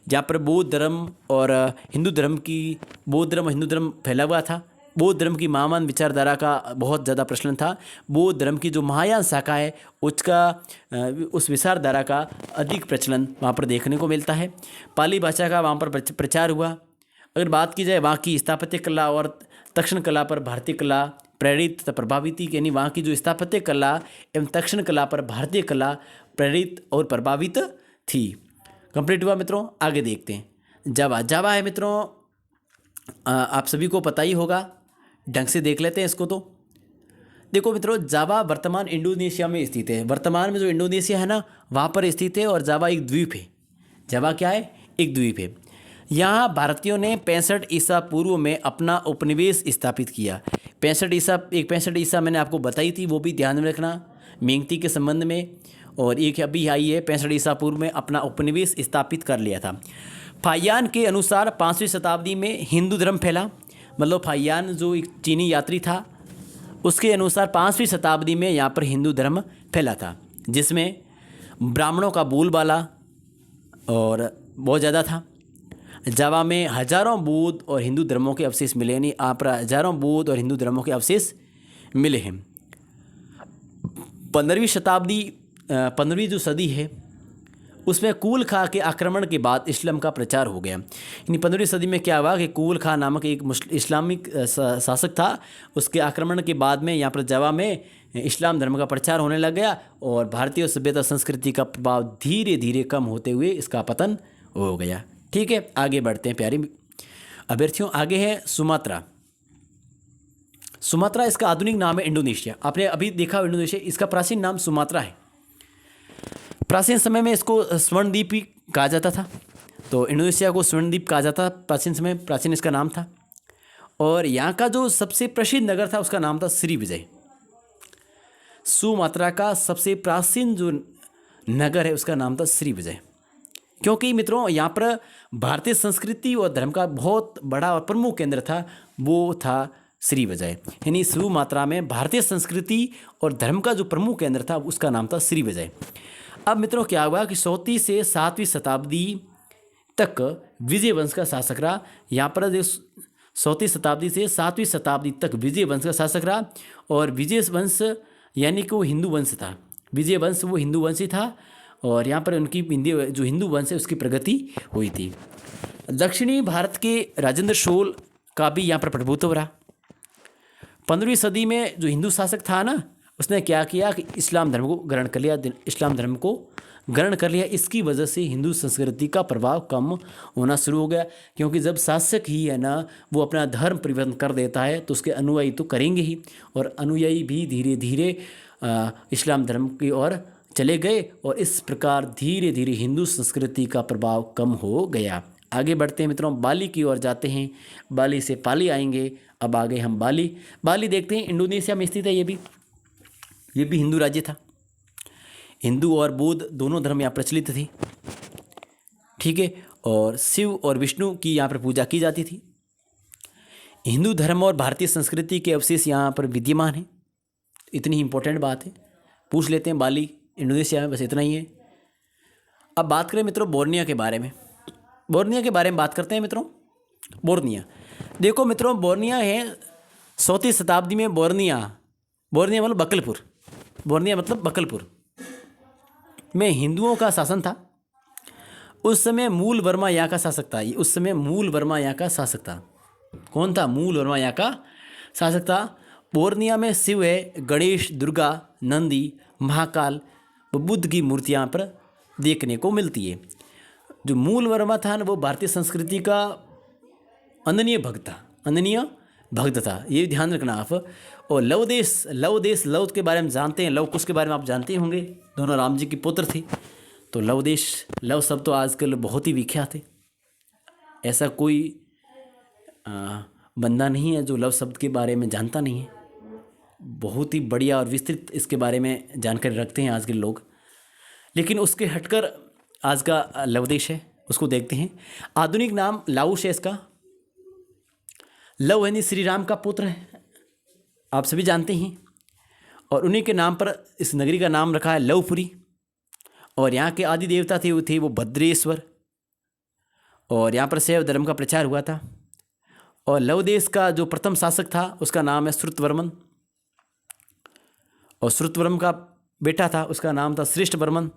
S1: जहाँ पर बौद्ध धर्म और हिंदू धर्म फैला हुआ था। बौद्ध धर्म की महायान विचारधारा का बहुत ज़्यादा प्रचलन था। बौद्ध धर्म की जो महायान शाखा है उस विचारधारा का अधिक प्रचलन वहाँ पर देखने को मिलता है। पाली भाषा का वहाँ पर प्रचार हुआ। अगर बात की जाए वहाँ की स्थापत्य कला और दक्षिण कला पर भारतीय कला प्रेरित तथा प्रभावित थी, यानी वहाँ की जो स्थापत्य कला एवं दक्षिण कला पर भारतीय कला प्रेरित और प्रभावित थी। कंप्लीट हुआ मित्रों। आगे देखते हैं जावा है मित्रों, आप सभी को पता ही होगा, ढंग से देख लेते हैं इसको। तो देखो मित्रों, जावा वर्तमान इंडोनेशिया में स्थित है। वर्तमान में जो इंडोनेशिया है ना, वहाँ पर स्थित है। और जावा एक द्वीप है। जावा क्या है? एक द्वीप है। यहाँ भारतीयों ने 65 ईसा पूर्व में अपना उपनिवेश स्थापित किया। 65 ईसा मैंने आपको बताई थी, वो भी ध्यान में रखना मेंगती के संबंध में। और एक अभी आई है 65 ईसा पूर्व में अपना उपनिवेश स्थापित कर लिया था। फाहियान के अनुसार 5वीं शताब्दी में हिंदू धर्म फैला। मतलब फाहियान जो एक चीनी यात्री था, उसके अनुसार 5वीं शताब्दी में यहाँ पर हिंदू धर्म फैला था, जिसमें ब्राह्मणों का बोलबाला और बहुत ज़्यादा था। जावा में हजारों बौद्ध और हिंदू धर्मों के अवशेष मिले, यानी आप हजारों बौद्ध और हिंदू धर्मों के अवशेष मिले हैं। 15वीं जो सदी है, उसमें कूल खां के आक्रमण के बाद इस्लाम का प्रचार हो गया। यानी 15वीं सदी में क्या हुआ कि कूल खां नामक एक इस्लामिक शासक था, उसके आक्रमण के बाद में यहाँ पर जावा में इस्लाम धर्म का प्रचार होने लग गया। और भारतीय सभ्यता संस्कृति का प्रभाव धीरे धीरे कम होते हुए इसका पतन हो गया। ठीक है, आगे बढ़ते हैं प्यारे अभ्यर्थियों। आगे है सुमात्रा। सुमात्रा इसका आधुनिक नाम है इंडोनेशिया। आपने अभी देखा इंडोनेशिया, इसका प्राचीन नाम सुमात्रा है। प्राचीन समय में इसको स्वर्णद्वीप भी कहा जाता था। तो इंडोनेशिया को स्वर्णद्वीप कहा जाता था प्राचीन समय, प्राचीन इसका नाम था। और यहाँ का जो सबसे प्रसिद्ध नगर था उसका नाम था श्रीविजय। सुमात्रा का सबसे प्राचीन जो नगर है उसका नाम था श्रीविजय, क्योंकि मित्रों यहाँ पर भारतीय संस्कृति और धर्म का बहुत बड़ा और प्रमुख केंद्र था, वो था श्रीविजय। यानी सुमात्रा में भारतीय संस्कृति और धर्म का जो प्रमुख केंद्र था उसका नाम था श्रीविजय। अब मित्रों क्या हुआ कि 4वीं से 7वीं शताब्दी तक विजय वंश का शासक रहा। यहाँ पर 4वीं शताब्दी से 7वीं शताब्दी तक विजय वंश का शासक रहा। और विजय वंश यानी कि वो हिंदू वंश था। विजय वंश वो हिंदू वंश ही था और यहाँ पर उनकी जो हिंदू वंश है उसकी प्रगति हुई थी। दक्षिणी भारत के राजेंद्र चोल का भी यहाँ पर प्रभुत्व रहा। 15वीं सदी में जो हिंदू शासक था ना, उसने क्या किया कि इस्लाम धर्म को ग्रहण कर लिया। इस्लाम धर्म को ग्रहण कर लिया, इसकी वजह से हिंदू संस्कृति का प्रभाव कम होना शुरू हो गया। क्योंकि जब शासक ही है ना वो अपना धर्म परिवर्तन कर देता है तो उसके अनुयायी तो करेंगे ही, और अनुयायी भी धीरे धीरे इस्लाम धर्म की ओर चले गए और इस प्रकार धीरे धीरे हिंदू संस्कृति का प्रभाव कम हो गया। आगे बढ़ते हैं मित्रों, बाली की ओर जाते हैं। बाली से पाली आएंगे। अब आगे हम बाली देखते हैं। इंडोनेशिया में स्थित है ये भी हिंदू राज्य था। हिंदू और बौद्ध दोनों धर्म यहाँ प्रचलित थी, ठीक है, और शिव और विष्णु की यहाँ पर पूजा की जाती थी। हिंदू धर्म और भारतीय संस्कृति के अवशेष यहाँ पर विद्यमान हैं। इतनी ही इंपॉर्टेंट बात है, पूछ लेते हैं। बाली इंडोनेशिया में, बस इतना ही है। अब बात करें मित्रों बोर्निया के बारे में। बोर्निया के बारे में बात करते हैं मित्रों। बोर्निया देखो मित्रों, बोर्निया है 4वीं शताब्दी में। बोर्निया मतलब बकलपुर, बोर्निया मतलब बकलपुर में हिंदुओं का शासन था। उस समय मूल वर्मा यहाँ का शासक था। उस समय मूल वर्मा यहाँ का शासक था। कौन था? मूल वर्मा यहाँ का शासक था। बोर्निया में शिव है, गणेश, दुर्गा, नंदी, महाकाल व बुद्ध की मूर्तियाँ पर देखने को मिलती है। जो मूल वर्मा था ना वो भारतीय संस्कृति का अनन्य भक्त था, ये ध्यान रखना आप। और लव के बारे में जानते हैं, लव कुश के बारे में आप जानते होंगे। दोनों राम जी के पुत्र थे। तो लव शब्द तो आजकल बहुत ही विख्यात है। ऐसा कोई बंदा नहीं है जो लव शब्द के बारे में जानता नहीं है। बहुत ही बढ़िया और विस्तृत इसके बारे में जानकारी रखते हैं आज के लोग। लेकिन उसके हटकर आज का लवदेश है, उसको देखते हैं। आधुनिक नाम लाउश है इसका। लव यानी श्री राम का पुत्र है, आप सभी जानते हैं। और उन्हीं के नाम पर इस नगरी का नाम रखा है लवपुरी। और यहाँ के आदि देवता थे वो भद्रेश्वर। और यहाँ पर शैव धर्म का प्रचार हुआ था। और लवदेश का जो प्रथम शासक था उसका नाम है श्रुतवर्मन। और श्रुतवर्मन का बेटा था, उसका नाम था श्रेष्ठवर्मन।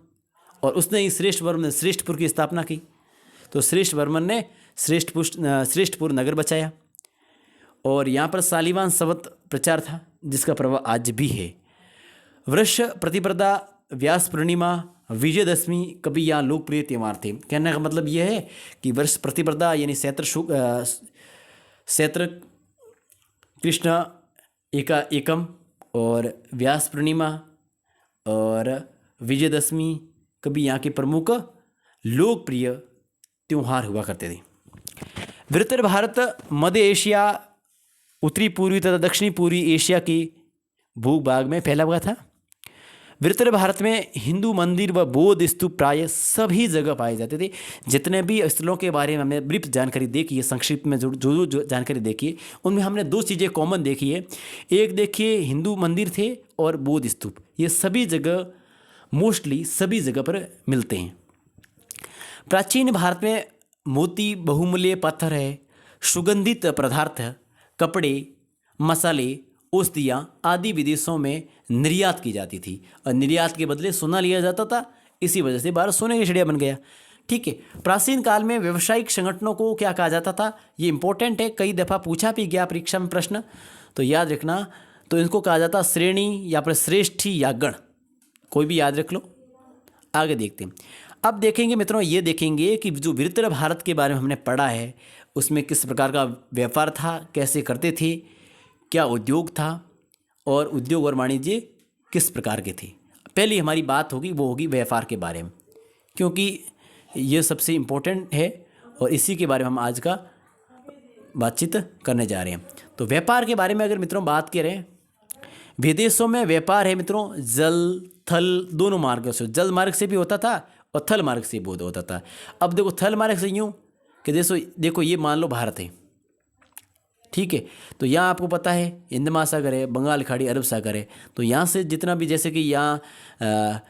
S1: और उसने ही श्रेष्ठवर्मन ने श्रेष्ठपुर की स्थापना की। तो श्रेष्ठवर्मन ने श्रेष्ठपुर नगर बचाया। और यहाँ पर शालिवाहन संवत प्रचार था जिसका प्रभाव आज भी है। वृष प्रतिपदा, व्यास पूर्णिमा, विजयदशमी कभी यहाँ लोकप्रिय त्यौहार थे। कहने का मतलब यह है कि वर्ष प्रतिपदा यानी चैत्र कृष्ण एकम और व्यास पूर्णिमा और विजयदशमी कभी यहाँ के प्रमुख लोकप्रिय त्यौहार हुआ करते थे। वृत्तर भारत मध्य एशिया, उत्तरी पूर्वी तथा दक्षिणी पूर्वी एशिया के भूभाग में फैला हुआ था। वृत्तर भारत में हिंदू मंदिर व बौद्ध स्तूप प्राय सभी जगह पाए जाते थे। जितने भी स्थलों के बारे में हमने ब्रीफ जानकारी देखी है, संक्षिप्त में जो जानकारी देखी है, उनमें हमने 2 चीज़ें कॉमन देखी है। एक देखिए हिंदू मंदिर थे और बौद्ध स्तूप, ये सभी जगह मोस्टली सभी जगह पर मिलते हैं। प्राचीन भारत में मोती बहुमूल्य पत्थर है, सुगंधित पदार्थ, कपड़े, मसाले, औषधियाँ आदि विदेशों में निर्यात की जाती थी। और निर्यात के बदले सोना लिया जाता था। इसी वजह से भारत सोने की चिड़िया बन गया, ठीक है। प्राचीन काल में व्यावसायिक संगठनों को क्या कहा जाता था, ये इंपॉर्टेंट है, कई दफ़ा पूछा भी गया परीक्षा में प्रश्न, तो याद रखना। तो इनको कहा जाता श्रेणी या फिर श्रेष्ठी या गण, कोई भी याद रख लो। आगे देखते हैं। अब देखेंगे मित्रों, ये देखेंगे कि जो वृत्तर भारत के बारे में हमने पढ़ा है उसमें किस प्रकार का व्यापार था, कैसे करते थे, क्या उद्योग था और उद्योग और वाणिज्य किस प्रकार के थे। पहली हमारी बात होगी वो होगी व्यापार के बारे में, क्योंकि ये सबसे इम्पोर्टेंट है और इसी के बारे में हम आज का बातचीत करने जा रहे हैं। तो व्यापार के बारे में अगर मित्रों बात करें, विदेशों में व्यापार है मित्रों जल थल दोनों मार्गों से। जल मार्ग से भी होता था और थल मार्ग से भी होता था। अब देखो थल मार्ग से यूँ कि देखो ये मान लो भारत है, ठीक है। तो यहाँ आपको पता है हिंद महासागर है, बंगाल खाड़ी, अरब सागर है। तो यहाँ से जितना भी, जैसे कि यहाँ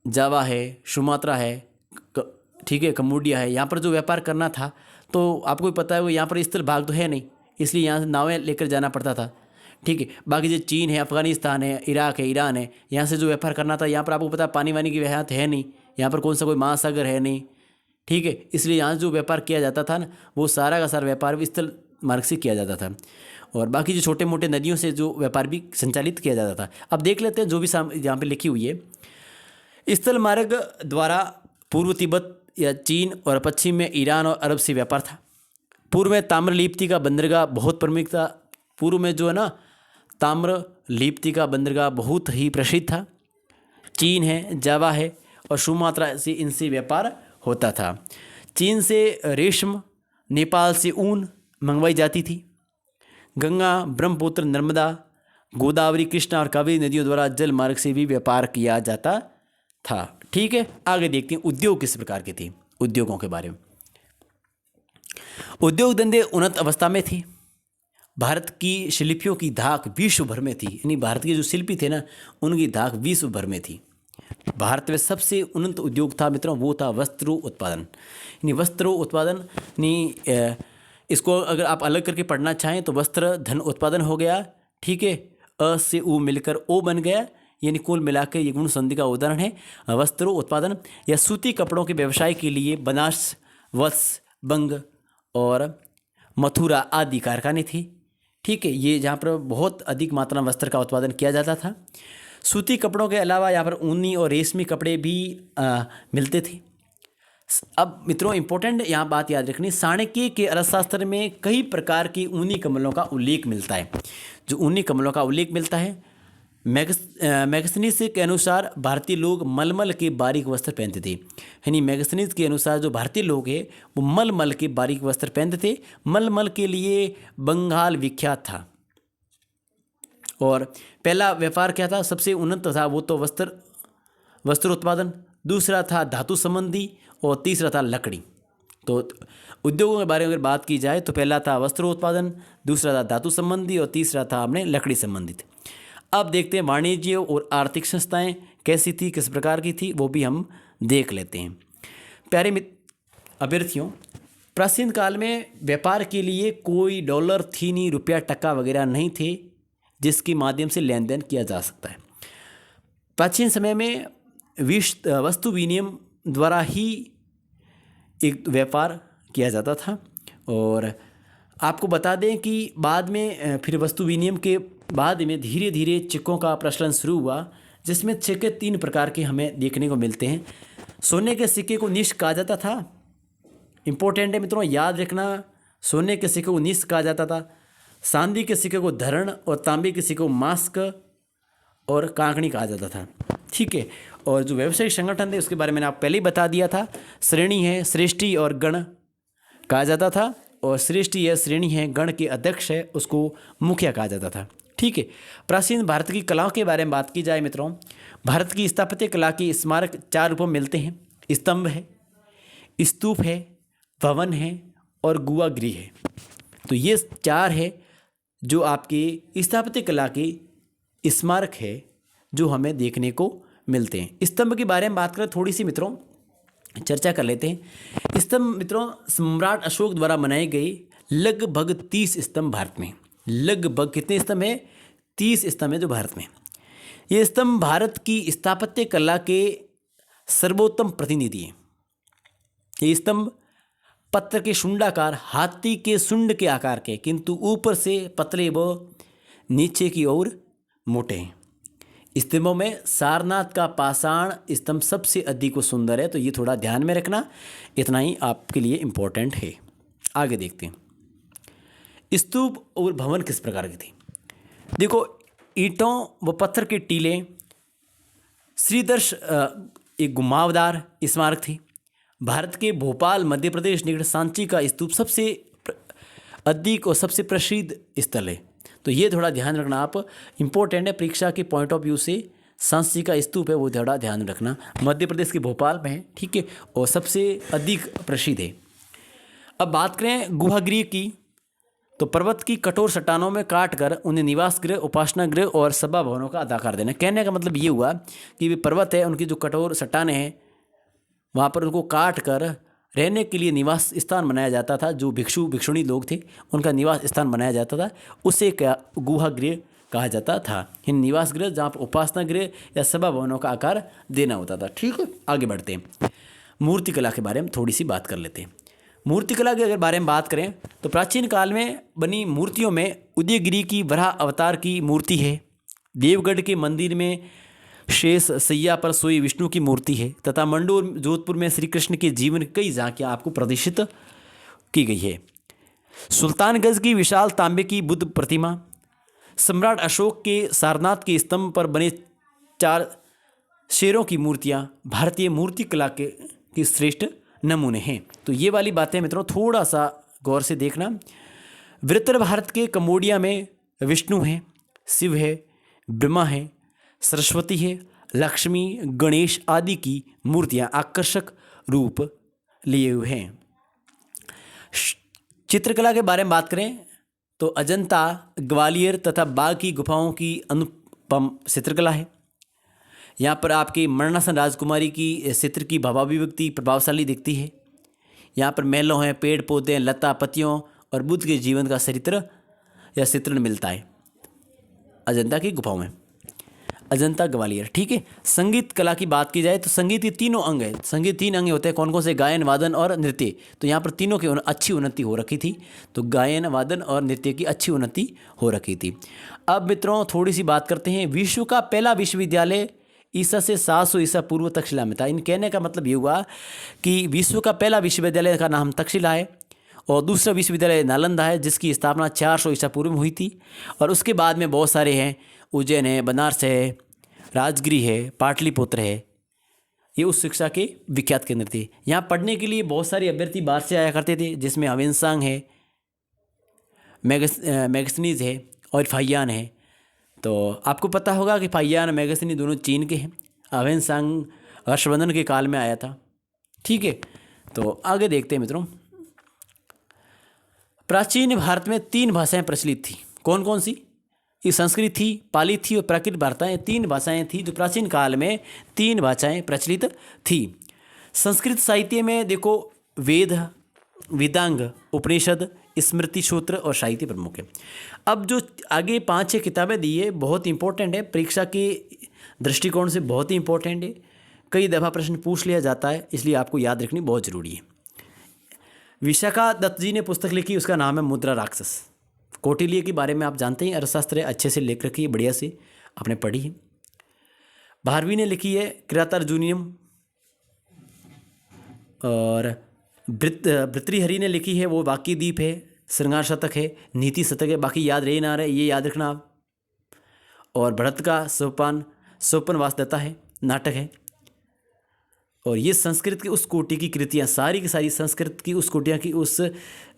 S1: जावा है, सुमात्रा है, ठीक है, कम्बोडिया है, यहाँ पर जो व्यापार करना था तो आपको भी पता है वो यहाँ पर स्थल भाग तो है नहीं, इसलिए यहाँ से नावें लेकर जाना पड़ता था, ठीक है। बाकी जो चीन है, अफगानिस्तान है, इराक है, ईरान है, यहाँ से जो व्यापार करना था, यहाँ पर आपको पता है पानी वानी की वहां है नहीं, यहाँ पर कौन सा कोई महासागर है नहीं, ठीक है। इसलिए यहाँ जो व्यापार किया जाता था ना, वो सारा का सारा व्यापार स्थल मार्ग से किया जाता था, और बाकी जो छोटे मोटे नदियों से जो व्यापार भी संचालित किया जाता था। अब देख लेते हैं जो भी यहाँ पे लिखी हुई है। स्थल मार्ग द्वारा पूर्व तिब्बत या चीन और पश्चिम में ईरान और अरब से व्यापार था। पूर्व में ताम्रलिप्ति का बंदरगाह बहुत प्रमुख था। पूर्व में जो है ना, ताम्रलिप्ति का बंदरगाह बहुत ही प्रसिद्ध था। चीन है, जावा है और सुमात्रा से इनसे व्यापार होता था। चीन से रेशम, नेपाल से ऊन मंगवाई जाती थी। गंगा, ब्रह्मपुत्र, नर्मदा, गोदावरी, कृष्णा और कावेरी नदियों द्वारा जल मार्ग से भी व्यापार किया जाता था। ठीक है, आगे देखते हैं उद्योग किस प्रकार के थे। उद्योगों के बारे में, उद्योग धंधे उन्नत अवस्था में थे। भारत की शिल्पियों की धाक विश्व भर में थी, यानी भारत के जो शिल्पी थे ना, उनकी धाक विश्व भर में थी। भारत में सबसे उन्नत उद्योग था मित्रों, वो था वस्त्रों उत्पादन। यानी वस्त्रों उत्पादन यानी इसको अगर आप अलग करके पढ़ना चाहें तो वस्त्र धन उत्पादन हो गया, ठीक है। अ से उ मिलकर ओ बन गया, यानी कुल मिलाकर ये गुण संधि का उदाहरण है। वस्त्रों उत्पादन या सूती कपड़ों के व्यवसाय के लिए बनारस, वत्स, बंग और मथुरा आदि कारखाने थे, ठीक है। ये जहाँ पर बहुत अधिक मात्रा में वस्त्र का उत्पादन किया जाता था। सूती कपड़ों के अलावा यहाँ पर ऊनी और रेशमी कपड़े भी मिलते थे। अब मित्रों इंपॉर्टेंट यहाँ बात याद रखनी, चाणक्य के अर्थशास्त्र में कई प्रकार की ऊनी कमलों का उल्लेख मिलता है। जो ऊनी कमलों का उल्लेख मिलता है, मैगस्थनीज के अनुसार भारतीय लोग मलमल के बारीक वस्त्र पहनते थे। यानी मैगस्थनीज के अनुसार जो भारतीय लोग हैं वो मलमल के बारीक वस्त्र पहनते थे। मलमल के लिए बंगाल विख्यात था। और पहला व्यापार क्या था, सबसे उन्नत था वो तो वस्त्र उत्पादन, दूसरा था धातु संबंधी और तीसरा था लकड़ी। तो उद्योगों के बारे में अगर बात की जाए तो पहला था वस्त्र उत्पादन, दूसरा था धातु संबंधी और तीसरा था अपने लकड़ी संबंधित। अब देखते हैं वाणिज्य और आर्थिक संस्थाएं कैसी थी, किस प्रकार की थी, वो भी हम देख लेते हैं। प्यारे अभ्यर्थियों, प्राचीन काल में व्यापार के लिए कोई डॉलर थी नहीं, रुपया टका वगैरह नहीं थे जिसके माध्यम से लेन देन किया जा सकता है। प्राचीन समय में वस्तु विनिमय द्वारा ही एक व्यापार किया जाता था। और आपको बता दें कि बाद में फिर वस्तु विनिमय के बाद में धीरे धीरे सिक्कों का प्रचलन शुरू हुआ, जिसमें सिक्के 3 प्रकार के हमें देखने को मिलते हैं। सोने के सिक्के को निष्क कहा जाता था। इम्पोर्टेंट है मित्रों, याद रखना, सोने के सिक्के को निष्क कहा जाता था। चांदी के सिक्के को धरण और तांबे के सिक्के को मास्क और कांकणी कहा जाता था, ठीक है। और जो व्यावसायिक संगठन थे उसके बारे में मैंने आप पहले ही बता दिया था। श्रेणी है, श्रेष्ठी और गण कहा जाता था। और श्रेष्ठी या श्रेणी है, गण के अध्यक्ष है, उसको मुखिया कहा जाता था, ठीक है। प्राचीन भारत की कलाओं के बारे में बात की जाए मित्रों, भारत की स्थापत्य कला के स्मारक 4 रूपों में मिलते हैं। स्तंभ है, स्तूप है, भवन है और गुहागृह है। तो ये 4 है जो आपके स्थापत्य कला के स्मारक है जो हमें देखने को मिलते हैं। स्तंभ के बारे में बात करें थोड़ी सी मित्रों, चर्चा कर लेते हैं। स्तंभ मित्रों सम्राट अशोक द्वारा बनाए गए लगभग 30 स्तंभ भारत में। लगभग कितने स्तंभ हैं? 30 स्तंभ है जो भारत में। ये स्तंभ भारत की स्थापत्य कला के सर्वोत्तम प्रतिनिधि हैं। ये स्तंभ पत्थर के शुंडाकार, हाथी के शुंड के आकार के, किंतु ऊपर से पतले व नीचे की ओर मोटे हैं। स्तंभों में सारनाथ का पाषाण स्तंभ सबसे अधिक व सुंदर है, तो ये थोड़ा ध्यान में रखना, इतना ही आपके लिए इम्पोर्टेंट है। आगे देखते हैं स्तूप और भवन किस प्रकार के थे। देखो, ईंटों व पत्थर के टीले, श्रीदर्श एक घुमावदार स्मारक थी। भारत के भोपाल मध्य प्रदेश निकट सांची का स्तूप सबसे अधिक और सबसे प्रसिद्ध स्थल है। तो ये थोड़ा ध्यान रखना आप, इम्पोर्टेंट है परीक्षा के पॉइंट ऑफ व्यू से। सांची का स्तूप है वो थोड़ा ध्यान रखना, मध्य प्रदेश के भोपाल में है, ठीक है, और सबसे अधिक प्रसिद्ध है। अब बात करें गुहागृह की, तो पर्वत की कठोर चट्टानों में काट कर उन्हें निवास गृह, उपासना गृह और सभा भवनों का आकार देना। कहने का मतलब ये हुआ कि वे पर्वत है, उनकी जो कठोर चट्टानें हैं वहाँ पर उनको काट कर रहने के लिए निवास स्थान बनाया जाता था। जो भिक्षु भिक्षुणी लोग थे उनका निवास स्थान बनाया जाता था, उसे क्या गुहा गृह कहा जाता था। इन निवास गृह जहाँ पर उपासना गृह या सभा भवनों का आकार देना होता था। ठीक है, आगे बढ़ते हैं। मूर्तिकला के बारे में थोड़ी सी बात कर लेते हैं। मूर्तिकला के अगर बारे में बात करें तो प्राचीन काल में बनी मूर्तियों में उदयगिरी की वराह अवतार की मूर्ति है, देवगढ़ के मंदिर में शेष सैया पर सोई विष्णु की मूर्ति है, तथा मंडोर जोधपुर में श्री कृष्ण के जीवन की कई झांकियाँ आपको प्रदर्शित की गई है। सुल्तानगंज की विशाल तांबे की बुद्ध प्रतिमा, सम्राट अशोक के सारनाथ के स्तंभ पर बने 4 शेरों की मूर्तियाँ भारतीय मूर्तिकला की श्रेष्ठ नमूने हैं। तो ये वाली बातें मित्रों थोड़ा सा गौर से देखना। उत्तर भारत के कंबोडिया में विष्णु है, शिव है, ब्रह्मा है, सरस्वती है, लक्ष्मी, गणेश आदि की मूर्तियां आकर्षक रूप लिए हुए हैं। चित्रकला के बारे में बात करें तो अजंता, ग्वालियर तथा बाघ की गुफाओं की अनुपम चित्रकला है। यहाँ पर आपकी मरणासन राजकुमारी की चित्र की भावाभिव्यक्ति प्रभावशाली दिखती है। यहाँ पर महलों हैं, पेड़ पौधे, लता पत्तियों और बुद्ध के जीवन का चरित्र या चित्रण मिलता है अजंता की गुफाओं में। अजंता, ग्वालियर। ठीक है, संगीत कला की बात की जाए तो संगीत के तीनों अंग हैं। संगीत 3 अंग होते हैं, कौन कौन से? गायन, वादन और नृत्य। तो यहाँ पर तीनों की अच्छी उन्नति हो रखी थी। तो गायन, वादन और नृत्य की अच्छी उन्नति हो रखी थी। अब मित्रों थोड़ी सी बात करते हैं। विश्व का पहला विश्वविद्यालय ईसा से 700 ईसा पूर्व तक्षशिला में था। इन कहने का मतलब ये हुआ कि विश्व का पहला विश्वविद्यालय का नाम तक्षशिला है और दूसरा विश्वविद्यालय नालंदा है, जिसकी स्थापना 400 ईसा पूर्व में हुई थी। और उसके बाद में बहुत सारे हैं, उज्जैन है, बनारस है, राजगिरी है, पाटलिपुत्र है। ये उस शिक्षा के विख्यात केंद्र थे। यहाँ पढ़ने के लिए बहुत सारे अभ्यर्थी बाहर से आया करते थे, जिसमें हवेनसांग है, मैगसनीज है और फाहियान है। तो आपको पता होगा कि फाहियान और मैगसनी दोनों चीन के हैं। हवेनसांग हर्षवर्धन के काल में आया था। ठीक है, तो आगे देखते हैं मित्रों। प्राचीन भारत में 3 भाषाएं प्रचलित थी। कौन कौन सी? ये संस्कृत थी, पाली थी और प्राकृत भाषाएं। 3 भाषाएं थी जो प्राचीन काल में 3 भाषाएं प्रचलित थी। संस्कृत साहित्य में देखो वेद, वेदांग, उपनिषद, स्मृति सूत्र और साहित्य प्रमुख है। अब जो आगे 5-6 किताबें दी है बहुत इंपॉर्टेंट है, परीक्षा के दृष्टिकोण से बहुत ही इंपॉर्टेंट है। कई दफ़ा प्रश्न पूछ लिया जाता है, इसलिए आपको याद रखनी बहुत ज़रूरी है। विशाखा दत्त जी ने पुस्तक लिखी, उसका नाम है मुद्रा राक्षस। कौटिल्य के बारे में आप जानते हैं, अर्थशास्त्र अच्छे से लिख रखी है, बढ़िया से आपने पढ़ी है। भारवी ने लिखी है किरातार्जुनीयम और भृतृहरि ने लिखी है वो वाक्यदीप है, श्रृंगार शतक है, नीति शतक है। बाकी याद रहे ना रहे ये याद रखना आप। और भरत का सोपान वासदत्ता है, नाटक है। और ये संस्कृत की उस कोटि की कृतियाँ, सारी की सारी संस्कृत की उस कोटियाँ की उस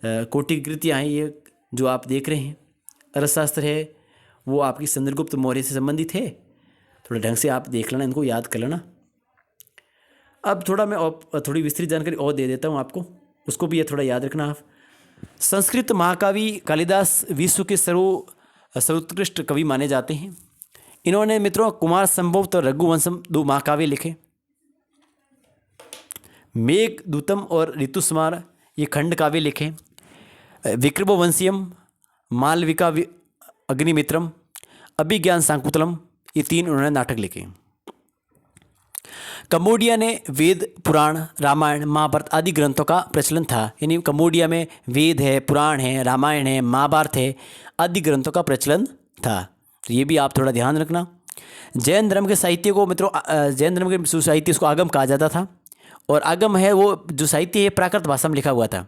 S1: कोटि की कृतियाँ हैं। ये जो आप देख रहे हैं अर्थशास्त्र है, वो आपकी चंद्रगुप्त मौर्य से संबंधित है। थोड़ा ढंग से आप देख लेना, इनको याद कर लेना। अब थोड़ा मैं थोड़ी विस्तृत जानकारी और दे देता हूँ आपको, उसको भी ये थोड़ा याद रखना आप। संस्कृत महाकवि कालिदास विश्व के सर्वोत्कृष्ट कवि माने जाते हैं। इन्होंने मित्रों कुमार संभव और रघुवंशम 2 महाकाव्य लिखे। मेघदूतम और ऋतुसंहार ये खंड काव्य लिखे। विक्रमोवंशियम, मालविका अग्निमित्रम, अभिज्ञान शाकुंतलम ये 3 उन्होंने नाटक लिखे। कंबोडिया ने वेद, पुराण, रामायण, महाभारत आदि ग्रंथों का प्रचलन था। यानी कंबोडिया में वेद है, पुराण है, रामायण है, महाभारत है आदि ग्रंथों का प्रचलन था। तो ये भी आप थोड़ा ध्यान रखना। जैन धर्म के साहित्य को मित्रों, जैन धर्म के साहित्य उसको आगम कहा जाता था। और आगम है वो जो साहित्य है प्राकृत भाषा में लिखा हुआ था।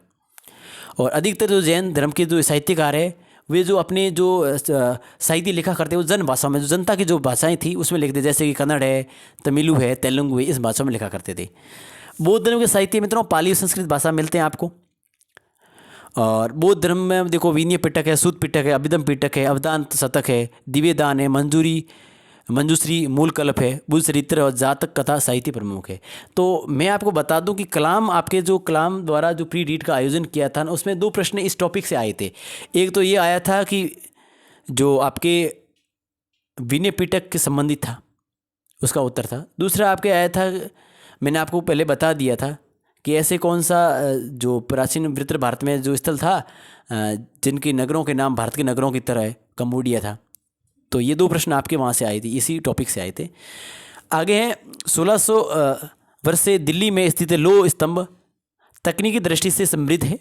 S1: और अधिकतर जो जैन धर्म के जो साहित्यकार है वे जो अपने जो साहित्य लिखा करते हैं वो जन भाषा में, जो जनता की जो भाषाएं थी उसमें लिखते, जैसे कि कन्नड़ है, तमिलु है, तेलुगु है, इस भाषा में लिखा करते थे। बौद्ध धर्म के साहित्य मित्रों पाली और संस्कृत भाषा मिलते हैं आपको। और बौद्ध धर्म में देखो विनय पिटक है, सूत पिटक है, अभिधम पिटक है, अवदान शतक है, दिव्यदान है, मंजूश्री, मूल कल्प है, बुद्ध चरित्र और जातक कथा साहित्य प्रमुख है। तो मैं आपको बता दूं कि कलाम आपके जो कलाम द्वारा जो प्री रीड का आयोजन किया था ना, उसमें 2 प्रश्न इस टॉपिक से आए थे। एक तो ये आया था कि जो आपके विनय पिटक के संबंधित था उसका उत्तर था। दूसरा आपके आया था, मैंने आपको पहले बता दिया था कि ऐसे कौन सा जो प्राचीन उत्तर भारत में जो स्थल था जिनके नगरों के नाम भारत के नगरों की तरह है, कंबोडिया था। तो ये 2 प्रश्न आपके वहाँ से आए थे, इसी टॉपिक से आए थे। आगे हैं 1600 वर्ष से दिल्ली में स्थित लौह स्तंभ तकनीकी दृष्टि से समृद्ध है,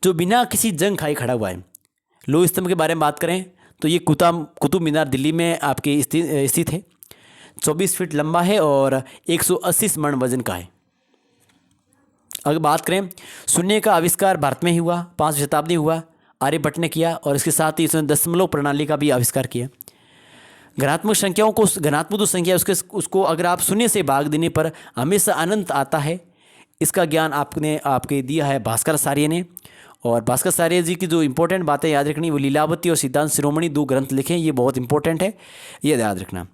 S1: जो बिना किसी जंग खाए खड़ा हुआ है। लौह स्तंभ के बारे में बात करें तो ये कुतुब मीनार दिल्ली में आपके स्थित है। 24 फीट लंबा है और 180 मण वजन का है। अगर बात करें शून्य का आविष्कार भारत में ही हुआ, 5वीं शताब्दी हुआ, आर्यभट्ट ने किया, और इसके साथ ही इसने दशमलव प्रणाली का भी आविष्कार किया। घनात्मक संख्याओं को, घनात्मक जो संख्या है उसको अगर आप शून्य से भाग देने पर हमेशा अनंत आता है। इसका ज्ञान आपके दिया है भास्कराचार्य ने। और भास्कराचार्य जी की जो इंपॉर्टेंट बातें याद रखनी, वो लीलावती और सिद्धांत शिरोमणि 2 ग्रंथ लिखे, ये बहुत इंपॉर्टेंट है, ये याद रखना।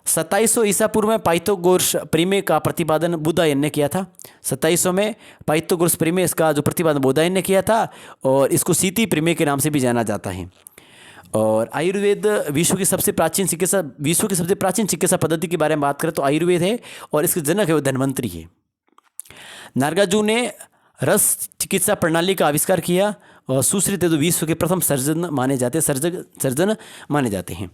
S1: 2700 ईसा पूर्व में पाइथागोरस प्रमेय का प्रतिपादन बुधायन ने किया था। 2700 में पाइथागोरस प्रमेय इसका जो प्रतिपादन बुधायन ने किया था, और इसको सीती प्रमेय के नाम से भी जाना जाता है। और आयुर्वेद विश्व की सबसे प्राचीन चिकित्सा पद्धति के बारे में बात करें तो आयुर्वेद है, और इसके जनक है वो धन्वंतरी है। नागार्जुन ने रस चिकित्सा प्रणाली का आविष्कार किया, और सुश्रुत जो विश्व के प्रथम सर्जन माने जाते हैं।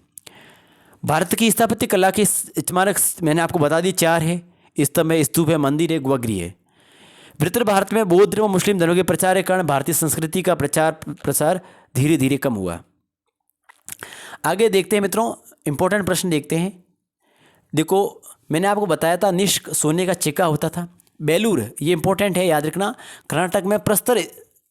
S1: भारत की स्थापत्य कला के स्मारक मैंने आपको बता दी 4 है, स्तंभ है, स्तूप है, मंदिर है, गुहागृह है। उत्तर भारत में बौद्ध धर्म और मुस्लिम धर्म के प्रचार के कारण भारतीय संस्कृति का प्रसार धीरे धीरे कम हुआ। आगे देखते हैं मित्रों, इंपॉर्टेंट प्रश्न देखते हैं। देखो, मैंने आपको बताया था निष्क सोने का सिक्का होता था। बेलूर, ये इंपॉर्टेंट है, याद रखना, कर्नाटक में प्रस्तर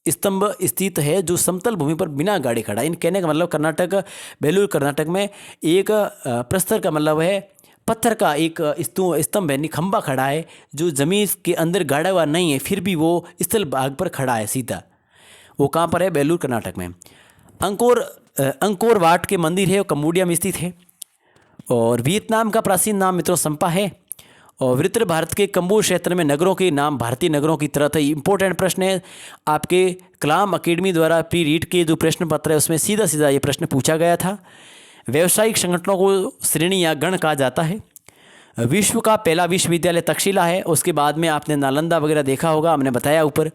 S1: स्तंभ स्थित है जो समतल भूमि पर बिना गाड़े खड़ा। इन कहने का मतलब बेलूर कर्नाटक में एक प्रस्तर का मतलब है पत्थर का एक स्तंभ है, खंभा खड़ा है जो जमीन के अंदर गाड़ा हुआ नहीं है, फिर भी वो स्थल भाग पर खड़ा है सीधा। वो कहाँ पर है? बेलूर कर्नाटक में। अंकोर वाट के मंदिर है, वो कंबोडिया में स्थित है। और वियतनाम का प्राचीन नाम मित्रों संपा है। और उत्तर भारत के कंबोज क्षेत्र में नगरों के नाम भारतीय नगरों की तरह थे। इंपॉर्टेंट प्रश्न है, आपके कलाम अकेडमी द्वारा प्री रीड के जो प्रश्न पत्र है उसमें सीधा सीधा ये प्रश्न पूछा गया था। व्यावसायिक संगठनों को श्रेणी या गण कहा जाता है। विश्व का पहला विश्वविद्यालय तक्षशिला है। उसके बाद में आपने नालंदा वगैरह देखा होगा, हमने बताया ऊपर,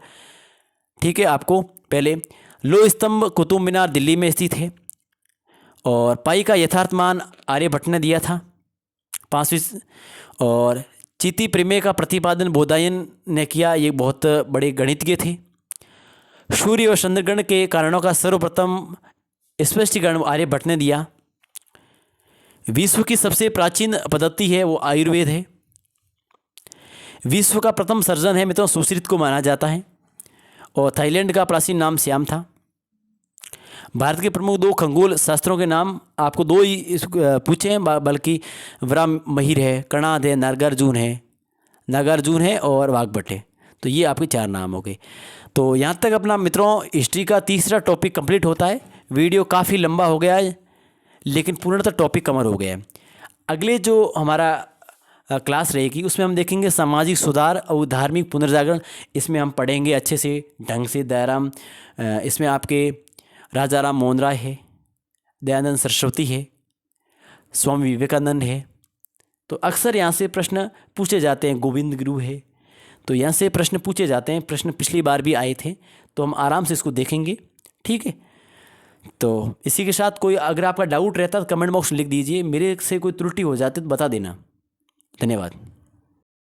S1: ठीक है आपको। पहले लौह स्तंभ कुतुब मीनार दिल्ली में स्थित है। और पाई का यथार्थमान आर्यभट्ट ने दिया था 5वीं। और चिति प्रमेय का प्रतिपादन बोधायन ने किया, ये बहुत बड़े गणितज्ञ थे। सूर्य और चंद्रग्रहण के कारणों का सर्वप्रथम स्पष्टीकरण आर्यभट्ट ने दिया। विश्व की सबसे प्राचीन पद्धति है वो आयुर्वेद है। विश्व का प्रथम सर्जन है मित्रों सुश्रुत को माना जाता है। और थाईलैंड का प्राचीन नाम श्याम था। भारत के प्रमुख 2 खगोल शास्त्रों के नाम आपको 2 ही पूछे हैं, बल्कि वराहमिहिर है, कणाद है, नागार्जुन है और वाग्भट है। तो ये आपके 4 नाम हो गए। तो यहाँ तक अपना मित्रों हिस्ट्री का तीसरा टॉपिक कंप्लीट होता है। वीडियो काफ़ी लंबा हो गया है, लेकिन पूर्णतः टॉपिक कवर हो गया है। अगले जो हमारा क्लास रहेगी उसमें हम देखेंगे सामाजिक सुधार और धार्मिक पुनर्जागरण। इसमें हम पढ़ेंगे अच्छे से ढंग से दयाराम, इसमें आपके राजा राम मोहन राय है, दयानंद सरस्वती है, स्वामी विवेकानंद है। तो अक्सर यहाँ से प्रश्न पूछे जाते हैं, गोविंद गुरु है। तो यहाँ से प्रश्न पूछे जाते हैं, प्रश्न पिछली बार भी आए थे, तो हम आराम से इसको देखेंगे, ठीक है। तो इसी के साथ कोई अगर आपका डाउट रहता तो कमेंट बॉक्स में लिख दीजिए। मेरे से कोई त्रुटि हो जाती तो बता देना। धन्यवाद।